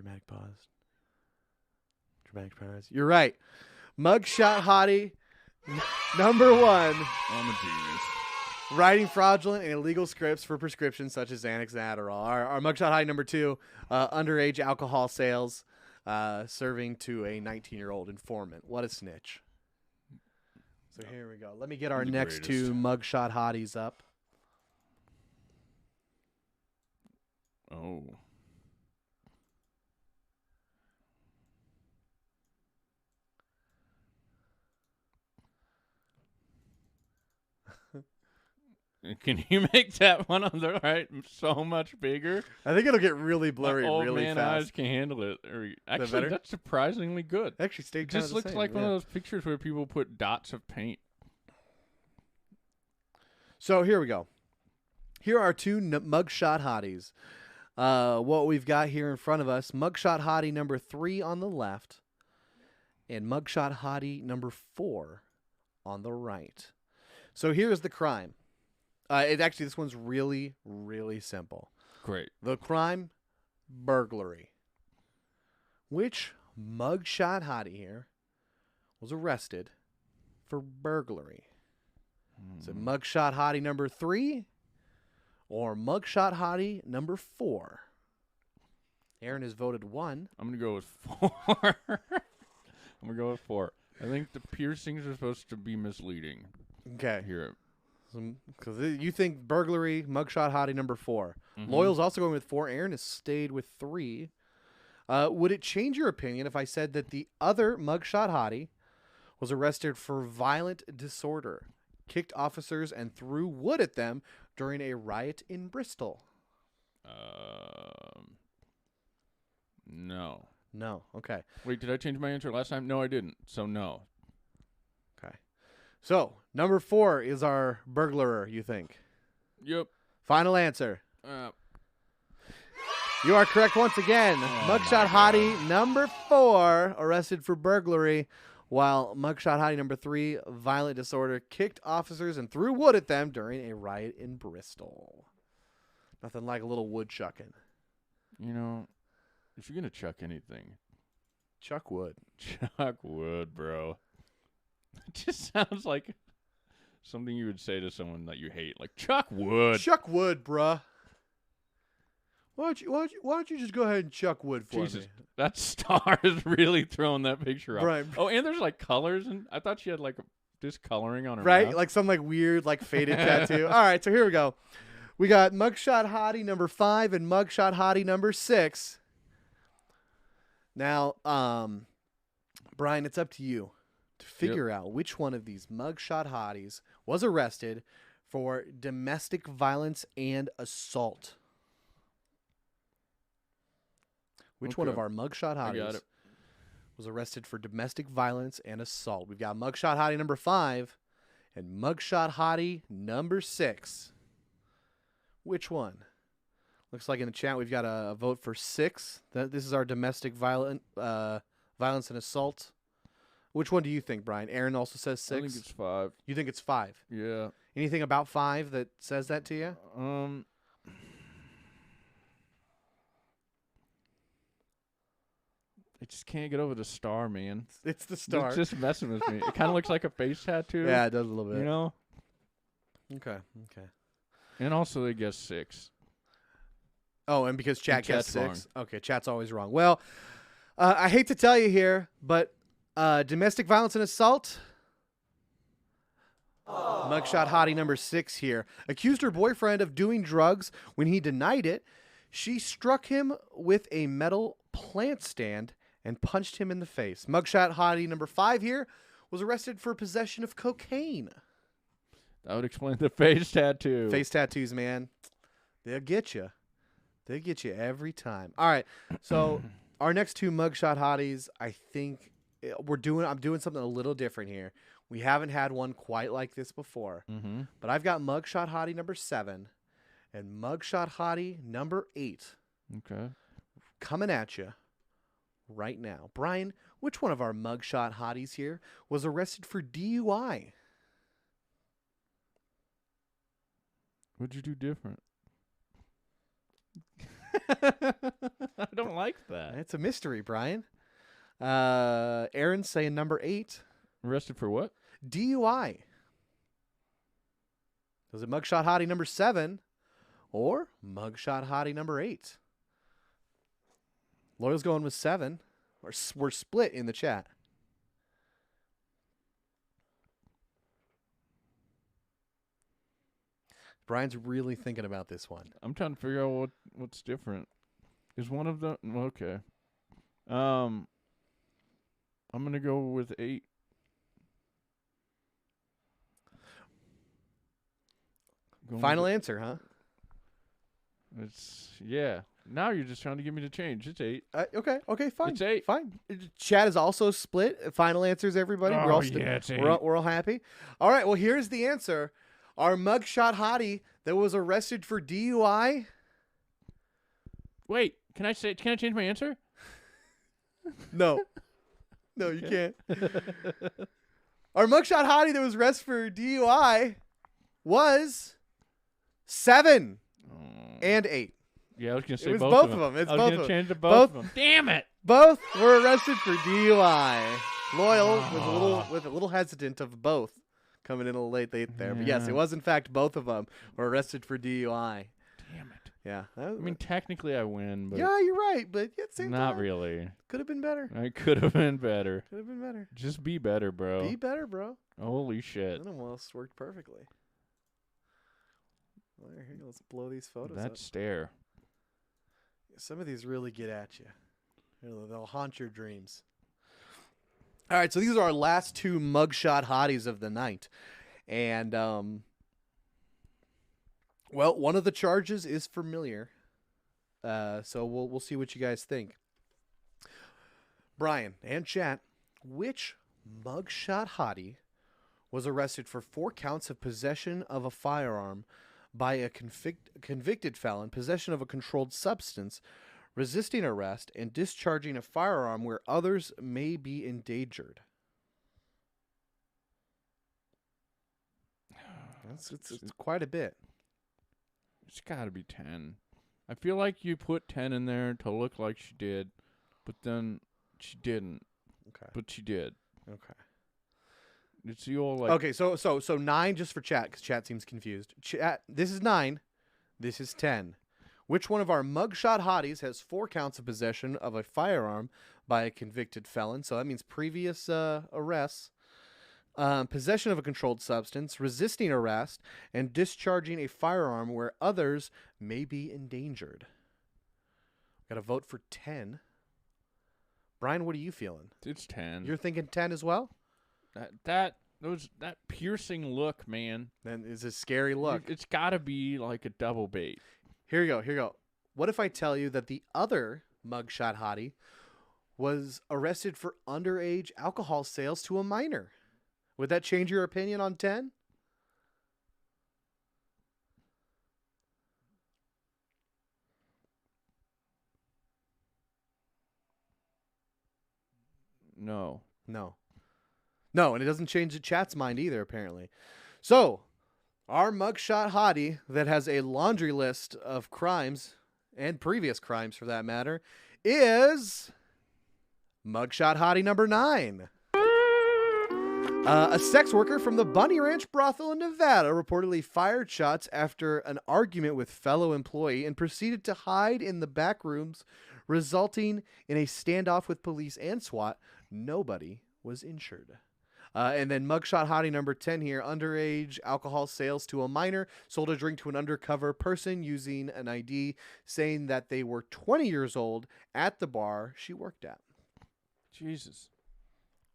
You're right. Mugshot hottie number 1. I'm a genius. Writing fraudulent and illegal scripts for prescriptions such as Xanax and Adderall. Our mugshot hottie number 2, underage alcohol sales, serving to a 19-year-old informant. What a snitch. So here we go. Let me get our The next greatest. 2 mugshot hotties up. Oh. Can you make that one on the right so much bigger? I think it'll get really My blurry old really man fast. eyes can handle it. Actually, better? that's surprisingly good. Actually, stayed It kind just of the looks same, like one yeah. of those pictures where people put dots of paint. So here we go. Here are 2 mugshot hotties. What we've got here in front of us, mugshot hottie number 3 on the left, and mugshot hottie number 4 on the right. So here's the crime. This one's really, really simple. Great. The crime, burglary. Which mugshot hottie here was arrested for burglary? Is it mugshot hottie number 3 or mugshot hottie number 4? Aaron has voted 1. I'm gonna go with 4. I'm gonna go with 4. I think the piercings are supposed to be misleading Okay. here. Because you think burglary, mugshot hottie number 4. Mhm. Loyal's also going with 4. Aaron has stayed with 3. Would it change your opinion if I said that the other mugshot hottie was arrested for violent disorder, kicked officers and threw wood at them during a riot in Bristol? No. No. Okay. Wait, did I change my answer last time? No, I didn't. So no. Okay. So, number 4 is our burglarer, you think? Yep. Final answer. Uh, You are correct once again. Mugshot hottie number 4 arrested for burglary, while mugshot hottie number 3, violent disorder, kicked officers and threw wood at them during a riot in Bristol. Nothing like a little wood chucking. you know, if you're gonna chuck anything, Chuck wood. chuck wood, bro. It just sounds like something you would say to someone that you hate, like chuck wood. Chuck wood, bruh. Why don't you just go ahead and chuck wood for Jesus, me? that star is really throwing that picture up. Right. Oh, and there's like colors, and I thought she had like discoloring on her Right? mouth. Like some like weird like faded tattoo. All right, so here we go. We got mugshot hottie number 5 and mugshot hottie number 6. Now, Brian, it's up to you to figure out which one of these mugshot hotties was arrested for domestic violence and assault. Which one Okay. of our mugshot I got hotties it. was arrested for domestic violence and assault? We've got mugshot hottie number 5 and mugshot hottie number 6. Which one? Looks like in the chat we've got a vote for 6. This is our domestic violence and assault. Which one do you think, Brian? Aaron also says 6. I think it's 5. You think it's 5? Yeah. Anything about 5 that says that to you? I just can't get over the star, man. It's the star. It's just messing with me. It kind of looks like a face tattoo. Yeah, it does a little bit. You know? Okay. And also, they guess 6. Oh, and because chat gets chat's 6. Okay, chat's always wrong. Well, I hate to tell you here, but domestic violence and assault. Mugshot hottie number 6 here. Accused her boyfriend of doing drugs. When he denied it, she struck him with a metal plant stand and punched him in the face. Mugshot hottie number 5 here was arrested for possession of cocaine. That would explain the face tattoo. Face tattoos, man. They'll get you. They get you every time. All right. So our next 2 mugshot hotties, I think I'm doing something a little different here. We haven't had one quite like this before. Mm-hmm. But I've got mugshot hottie number 7 and mugshot hottie number 8 Okay. coming at you right now. Brian, which one of our mugshot hotties here was arrested for DUI? What'd you do different? I don't like that. It's a mystery, Brian. Aaron's saying number 8. Arrested for what? DUI. Was it mugshot hottie number 7 or mugshot hottie number 8? Loyal's going with 7. We're split in the chat. Brian's really thinking about this one. I'm trying to figure out what's different. Is one of them okay? I'm gonna go with 8. Going Final with answer, huh? It's yeah. Now you're just trying to get me to change. It's 8. Okay, fine. It's 8. Fine. Chat is also split. Final answers, everybody. Oh, we're all yeah, it's 8. we're all happy. All right. Well, here's the answer. Our mugshot hottie that was arrested for DUI. Wait, can I change my answer? No, no, you can't. Our mugshot hottie that was arrested for DUI was 7 and 8. Yeah, I was gonna say was both both of of them. It's I was both gonna of change to both. both of them. Damn it! Both were arrested for DUI. Loyal was a little hesitant of both, coming in a little late there. But yes, Yeah. it was in fact both of them were arrested for DUI. Damn it! Yeah. I mean, technically I win, but yeah, you're right, but at the same not time, really. could have been better. I could have been better. Could have been better. Just be better, bro. Be better, bro. Holy shit! That almost worked perfectly. Well, here, let's blow these photos That up. stare. Some of these really get at you. They'll haunt your dreams. All right, so these are our last 2 mugshot hotties of the night. And, well, one of the charges is familiar. So we'll see what you guys think. Brian and chat, which mugshot hottie was arrested for 4 counts of possession of a firearm by a convicted felon, possession of a controlled substance, resisting arrest, and discharging a firearm where others may be endangered? It's quite a bit. It's got to be 10. I feel like you put 10 in there to look like she did, but then she didn't. Okay. But she did. Okay. It's the old like. Okay, so 9 just for chat, because chat seems confused. Chat, this is 9. This is 10. Which one of our mugshot hotties has 4 counts of possession of a firearm by a convicted felon? So that means previous arrests. Possession of a controlled substance, resisting arrest, and discharging a firearm where others may be endangered. Got to vote for 10. Brian, what are you feeling? It's 10. You're thinking 10 as well? That piercing look, man. Then it's a scary look. It's got to be like a double bait. Here you go. What if I tell you that the other mugshot hottie was arrested for underage alcohol sales to a minor? Would that change your opinion on 10? No. No, and it doesn't change the chat's mind either, apparently. So, our mugshot hottie that has a laundry list of crimes, and previous crimes for that matter, is mugshot hottie number 9. A sex worker from the Bunny Ranch brothel in Nevada reportedly fired shots after an argument with fellow employee and proceeded to hide in the back rooms, resulting in a standoff with police and SWAT. Nobody was injured. And then mugshot hottie number 10 here, underage alcohol sales to a minor, sold a drink to an undercover person using an ID saying that they were 20 years old at the bar she worked at. Jesus.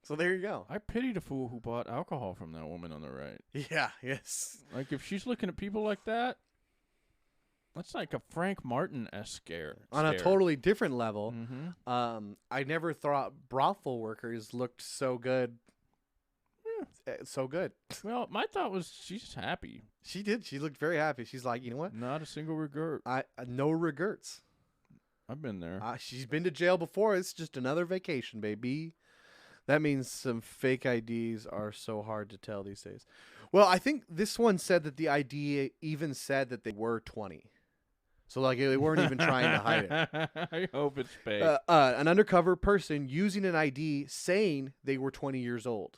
So there you go. I pity the fool who bought alcohol from that woman on the right. Yeah. Yes. Like, if she's looking at people like that, that's like a Frank Martin-esque scare. On a totally different level, Mm-hmm. I never thought brothel workers looked so good. So good. Well, my thought was she's happy. She did. She looked very happy. She's like, you know what? Not a single regret. No regrets. I've been there. She's been to jail before. It's just another vacation, baby. That means some fake IDs are so hard to tell these days. Well, I think this one said that the ID even said that they were 20. So, like, they weren't even trying to hide it. I hope it's fake. An undercover person using an ID saying they were 20 years old.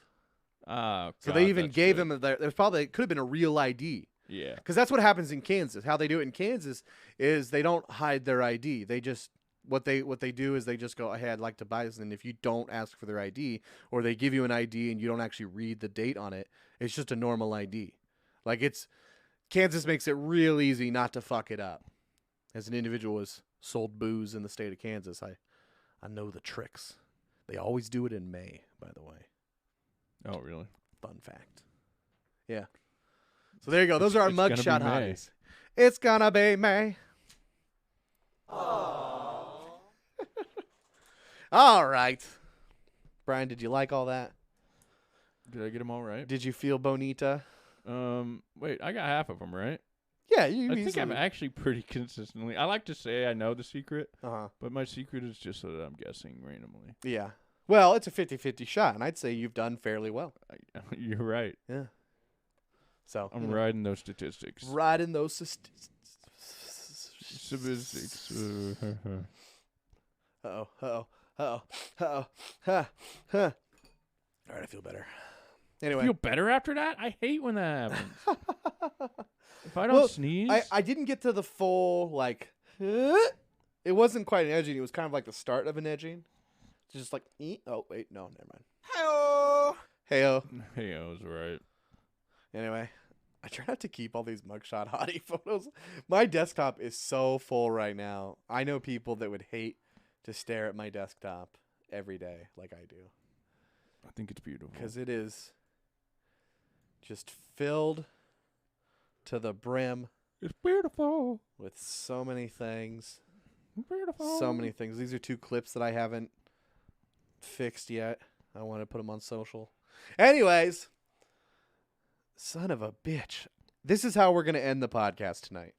So So they even gave them there's probably it could have been a real ID. Yeah. Because that's what happens in Kansas. How they do it in Kansas is they don't hide their ID. They just what they do is they just go, hey, I'd like to buy this, and if you don't ask for their ID, or they give you an ID and you don't actually read the date on it, it's just a normal ID. Like Kansas makes it real easy not to fuck it up. As an individual who's sold booze in the state of Kansas, I know the tricks. They always do it in May, by the way. Oh, really? Fun fact. Yeah. So there you go. Those are our It's gonna mugshot be May. hotties. It's gonna be May. All right. Brian, did you like all that? Did I get them all right? Did you feel bonita? Wait, I got half of them right. Yeah, you I think I'm easily. actually pretty consistently. I like to say I know the secret, Uh-huh. but my secret is just that I'm guessing randomly. Yeah. Well, it's a 50-50 shot, and I'd say you've done fairly well. You're right. Yeah. So I'm riding those statistics. riding those Statistics. Uh-oh. Huh. All right, I feel better. Anyway. Feel better after that? I hate when that happens. If I don't Well, sneeze, I didn't get to the full, like, it wasn't quite an edging. It was kind of like the start of an edging. Just like, oh, wait, no, never mind. Hey-oh. Hey-oh. hey, I was right. Anyway, I try not to keep all these mugshot hottie photos. My desktop is so full right now. I know people that would hate to stare at my desktop every day like I do. I think it's beautiful. Because it is just filled to the brim It's beautiful. with so many things. Beautiful. So many things. These are 2 clips that I haven't fixed yet. I want to put them on social. Anyways, son of a bitch. This is how we're going to end the podcast tonight.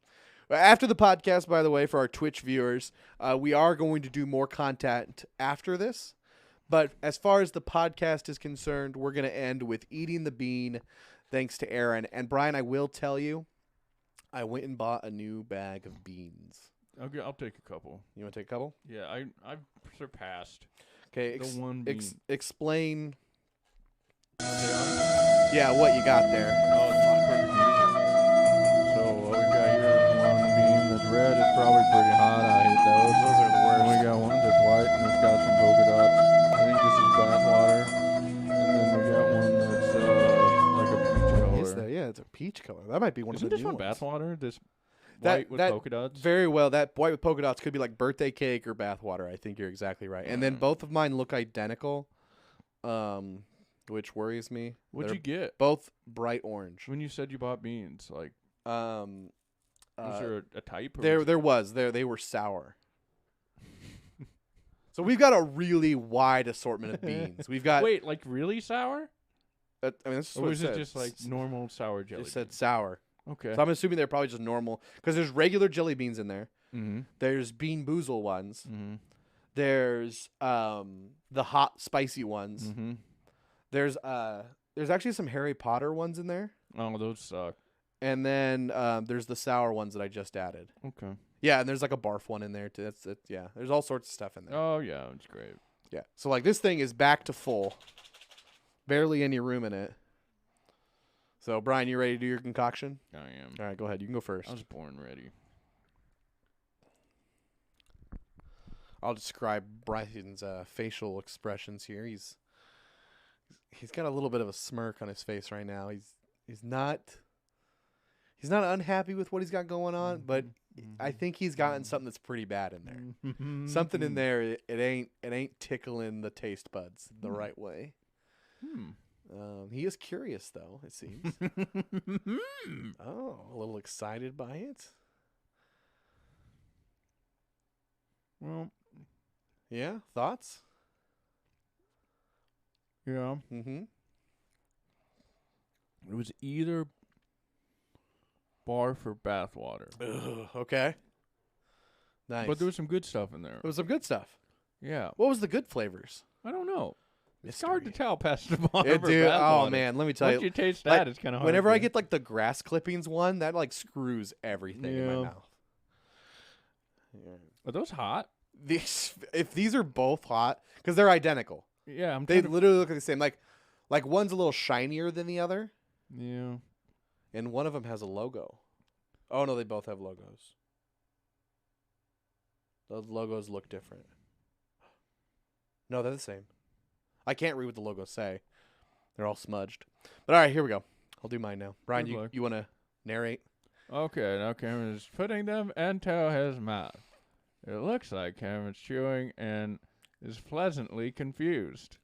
After the podcast, by the way, for our Twitch viewers, we are going to do more content after this. But as far as the podcast is concerned, we're going to end with eating the bean, thanks to Aaron. And Brian, I will tell you, I went and bought a new bag of beans. Okay, I'll take a couple. You want to take a couple? Yeah, I've surpassed. Okay, The one bean. explain. Are they on? Yeah, what you got there. Oh, it's perfect music. So what we got here is one bean that's red. It's probably pretty hot. I hate those. Those are the And we worst. got one that's white and it's got some polka dots. I think this is bathwater. And then we got one that's like a peach color. Is that? Yeah, it's a peach color. That might be one Isn't of the this new one ones. bathwater? This That- white with that polka dots? Very well. That white with polka dots could be like birthday cake or bathwater. I think you're exactly right. And then both of mine look identical, which worries me. What'd They're you get both bright orange. when you said you bought beans? Like, Was was there a type? Or they were sour. So we've got a really wide assortment of beans. We've got. Wait, like really sour? I mean, this is Or what was it it said. just like normal sour jelly? Just said sour. Okay. So I'm assuming they're probably just normal because there's regular jelly beans in there. Mm-hmm. There's Bean Boozle ones. Mm-hmm. There's the hot spicy ones. Mm-hmm. There's actually some Harry Potter ones in there. Oh, those suck. And then there's the sour ones that I just added. Okay. Yeah, and there's like a barf one in there too. That's it. Yeah, there's all sorts of stuff in there. Oh yeah, it's great. Yeah. So like this thing is back to full. Barely any room in it. So Brian, you ready to do your concoction? I am. All right, go ahead. You can go first. I was born ready. I'll describe Brian's facial expressions here. He's got a little bit of a smirk on his face right now. He's not unhappy with what he's got going on, but I think he's gotten something that's pretty bad in there. Something in there. It ain't tickling the taste buds the right way. He is curious though. It seems. Oh, a little excited by it. Well, Yeah. Thoughts? yeah. Mm-hmm. It was either barf or bathwater. Okay. Nice. But there was some good stuff in there. There was some good stuff. Yeah. What was the good flavors? I don't know. It's Mystery. hard to tell past the barf Yeah, or dude. Oh bathwater. man, let me tell Once you. you taste like, that, it's kind of hard. Whenever I to- get like the grass clippings one, that like screws everything in my Yeah. mouth. Yeah. Are those hot? If these are both hot, because they're identical, Yeah, I'm they trying to- literally look like the same. Like one's a little shinier than the other, Yeah. and one of them has a logo. Oh no, they both have logos. Those logos look different. No, they're the same. I can't read what the logos say. They're all smudged. But all right, here we go. I'll do mine now. Brian, Good luck. you want to narrate? Okay, now Cameron is putting them into his mouth. It looks like Cameron's chewing and is pleasantly confused.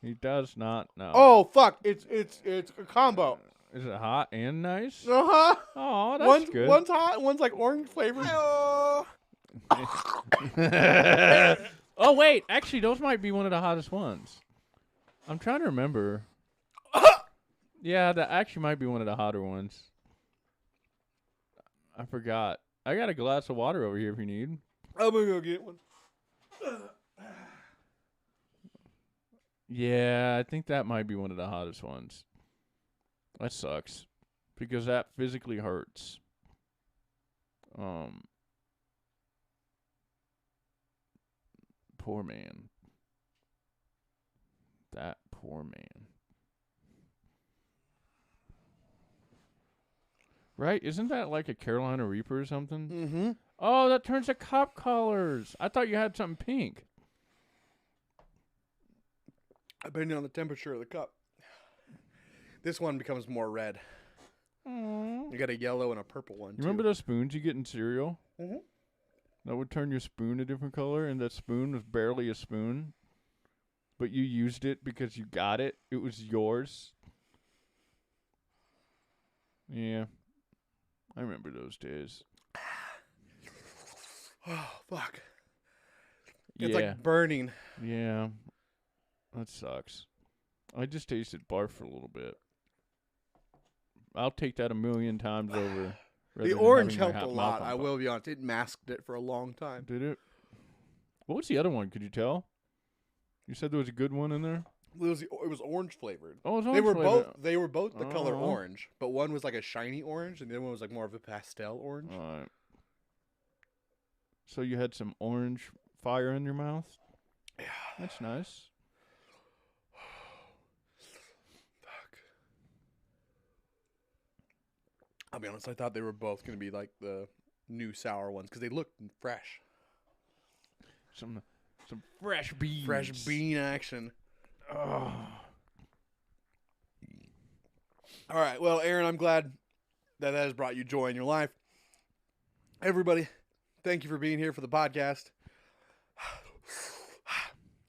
He does not know. Oh fuck! It's a combo. Is it hot and nice? Uh huh. Oh, that's good. One's hot, one's like orange flavored. Oh, wait. Actually, those might be one of the hottest ones. I'm trying to remember. Yeah, that actually might be one of the hotter ones. I forgot. I got a glass of water over here if you need. I'm gonna go get one. Yeah, I think that might be one of the hottest ones. That sucks. Because that physically hurts. Poor man. That poor man. Right? Isn't that like a Carolina Reaper or something? Mm-hmm. Oh, that turns to cup colors. I thought you had something pink. Depending on the temperature of the cup. This one becomes more red. You got a yellow and a purple one. You remember those spoons you get in cereal? Mhm. That would turn your spoon a different color, and that spoon was barely a spoon, but you used it because you got it. It was yours. Yeah. I remember those days. Oh fuck! It's yeah. like burning. Yeah. That sucks. I just tasted barf for a little bit. I'll take that 1,000,000 times over. rather The than orange having my helped a mouth lot. on I fire. will be honest. It masked it for a long time. Did it? What was the other one? Could you tell? You said there was a good one in there? It was orange flavored. Oh, it was They orange were flavor. both. They were both the color Oh. orange, but one was like a shiny orange, and the other one was like more of a pastel orange. All right. So you had some orange fire in your mouth? Yeah. That's nice. Fuck. I'll be honest. I thought they were both gonna be like the new sour ones because they looked fresh. Some fresh beans. Fresh bean action. Oh. All right. Well, Aaron, I'm glad that has brought you joy in your life. Everybody, thank you for being here for the podcast.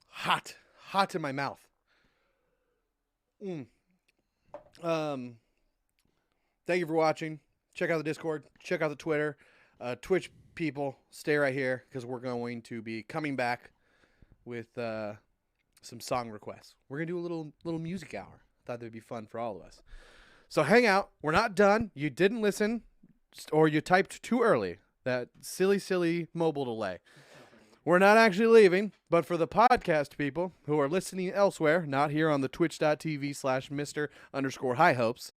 Hot in my mouth. Thank you for watching. Check out the Discord. Check out the Twitter. Twitch people, stay right here because we're going to be coming back with some song requests. We're gonna do a little music hour. Thought that'd be fun for all of us. So hang out. We're not done. You didn't listen, or you typed too early. That silly mobile delay. We're not actually leaving, but for the podcast people who are listening elsewhere, not here on the twitch.tv/Mr_High Hopes,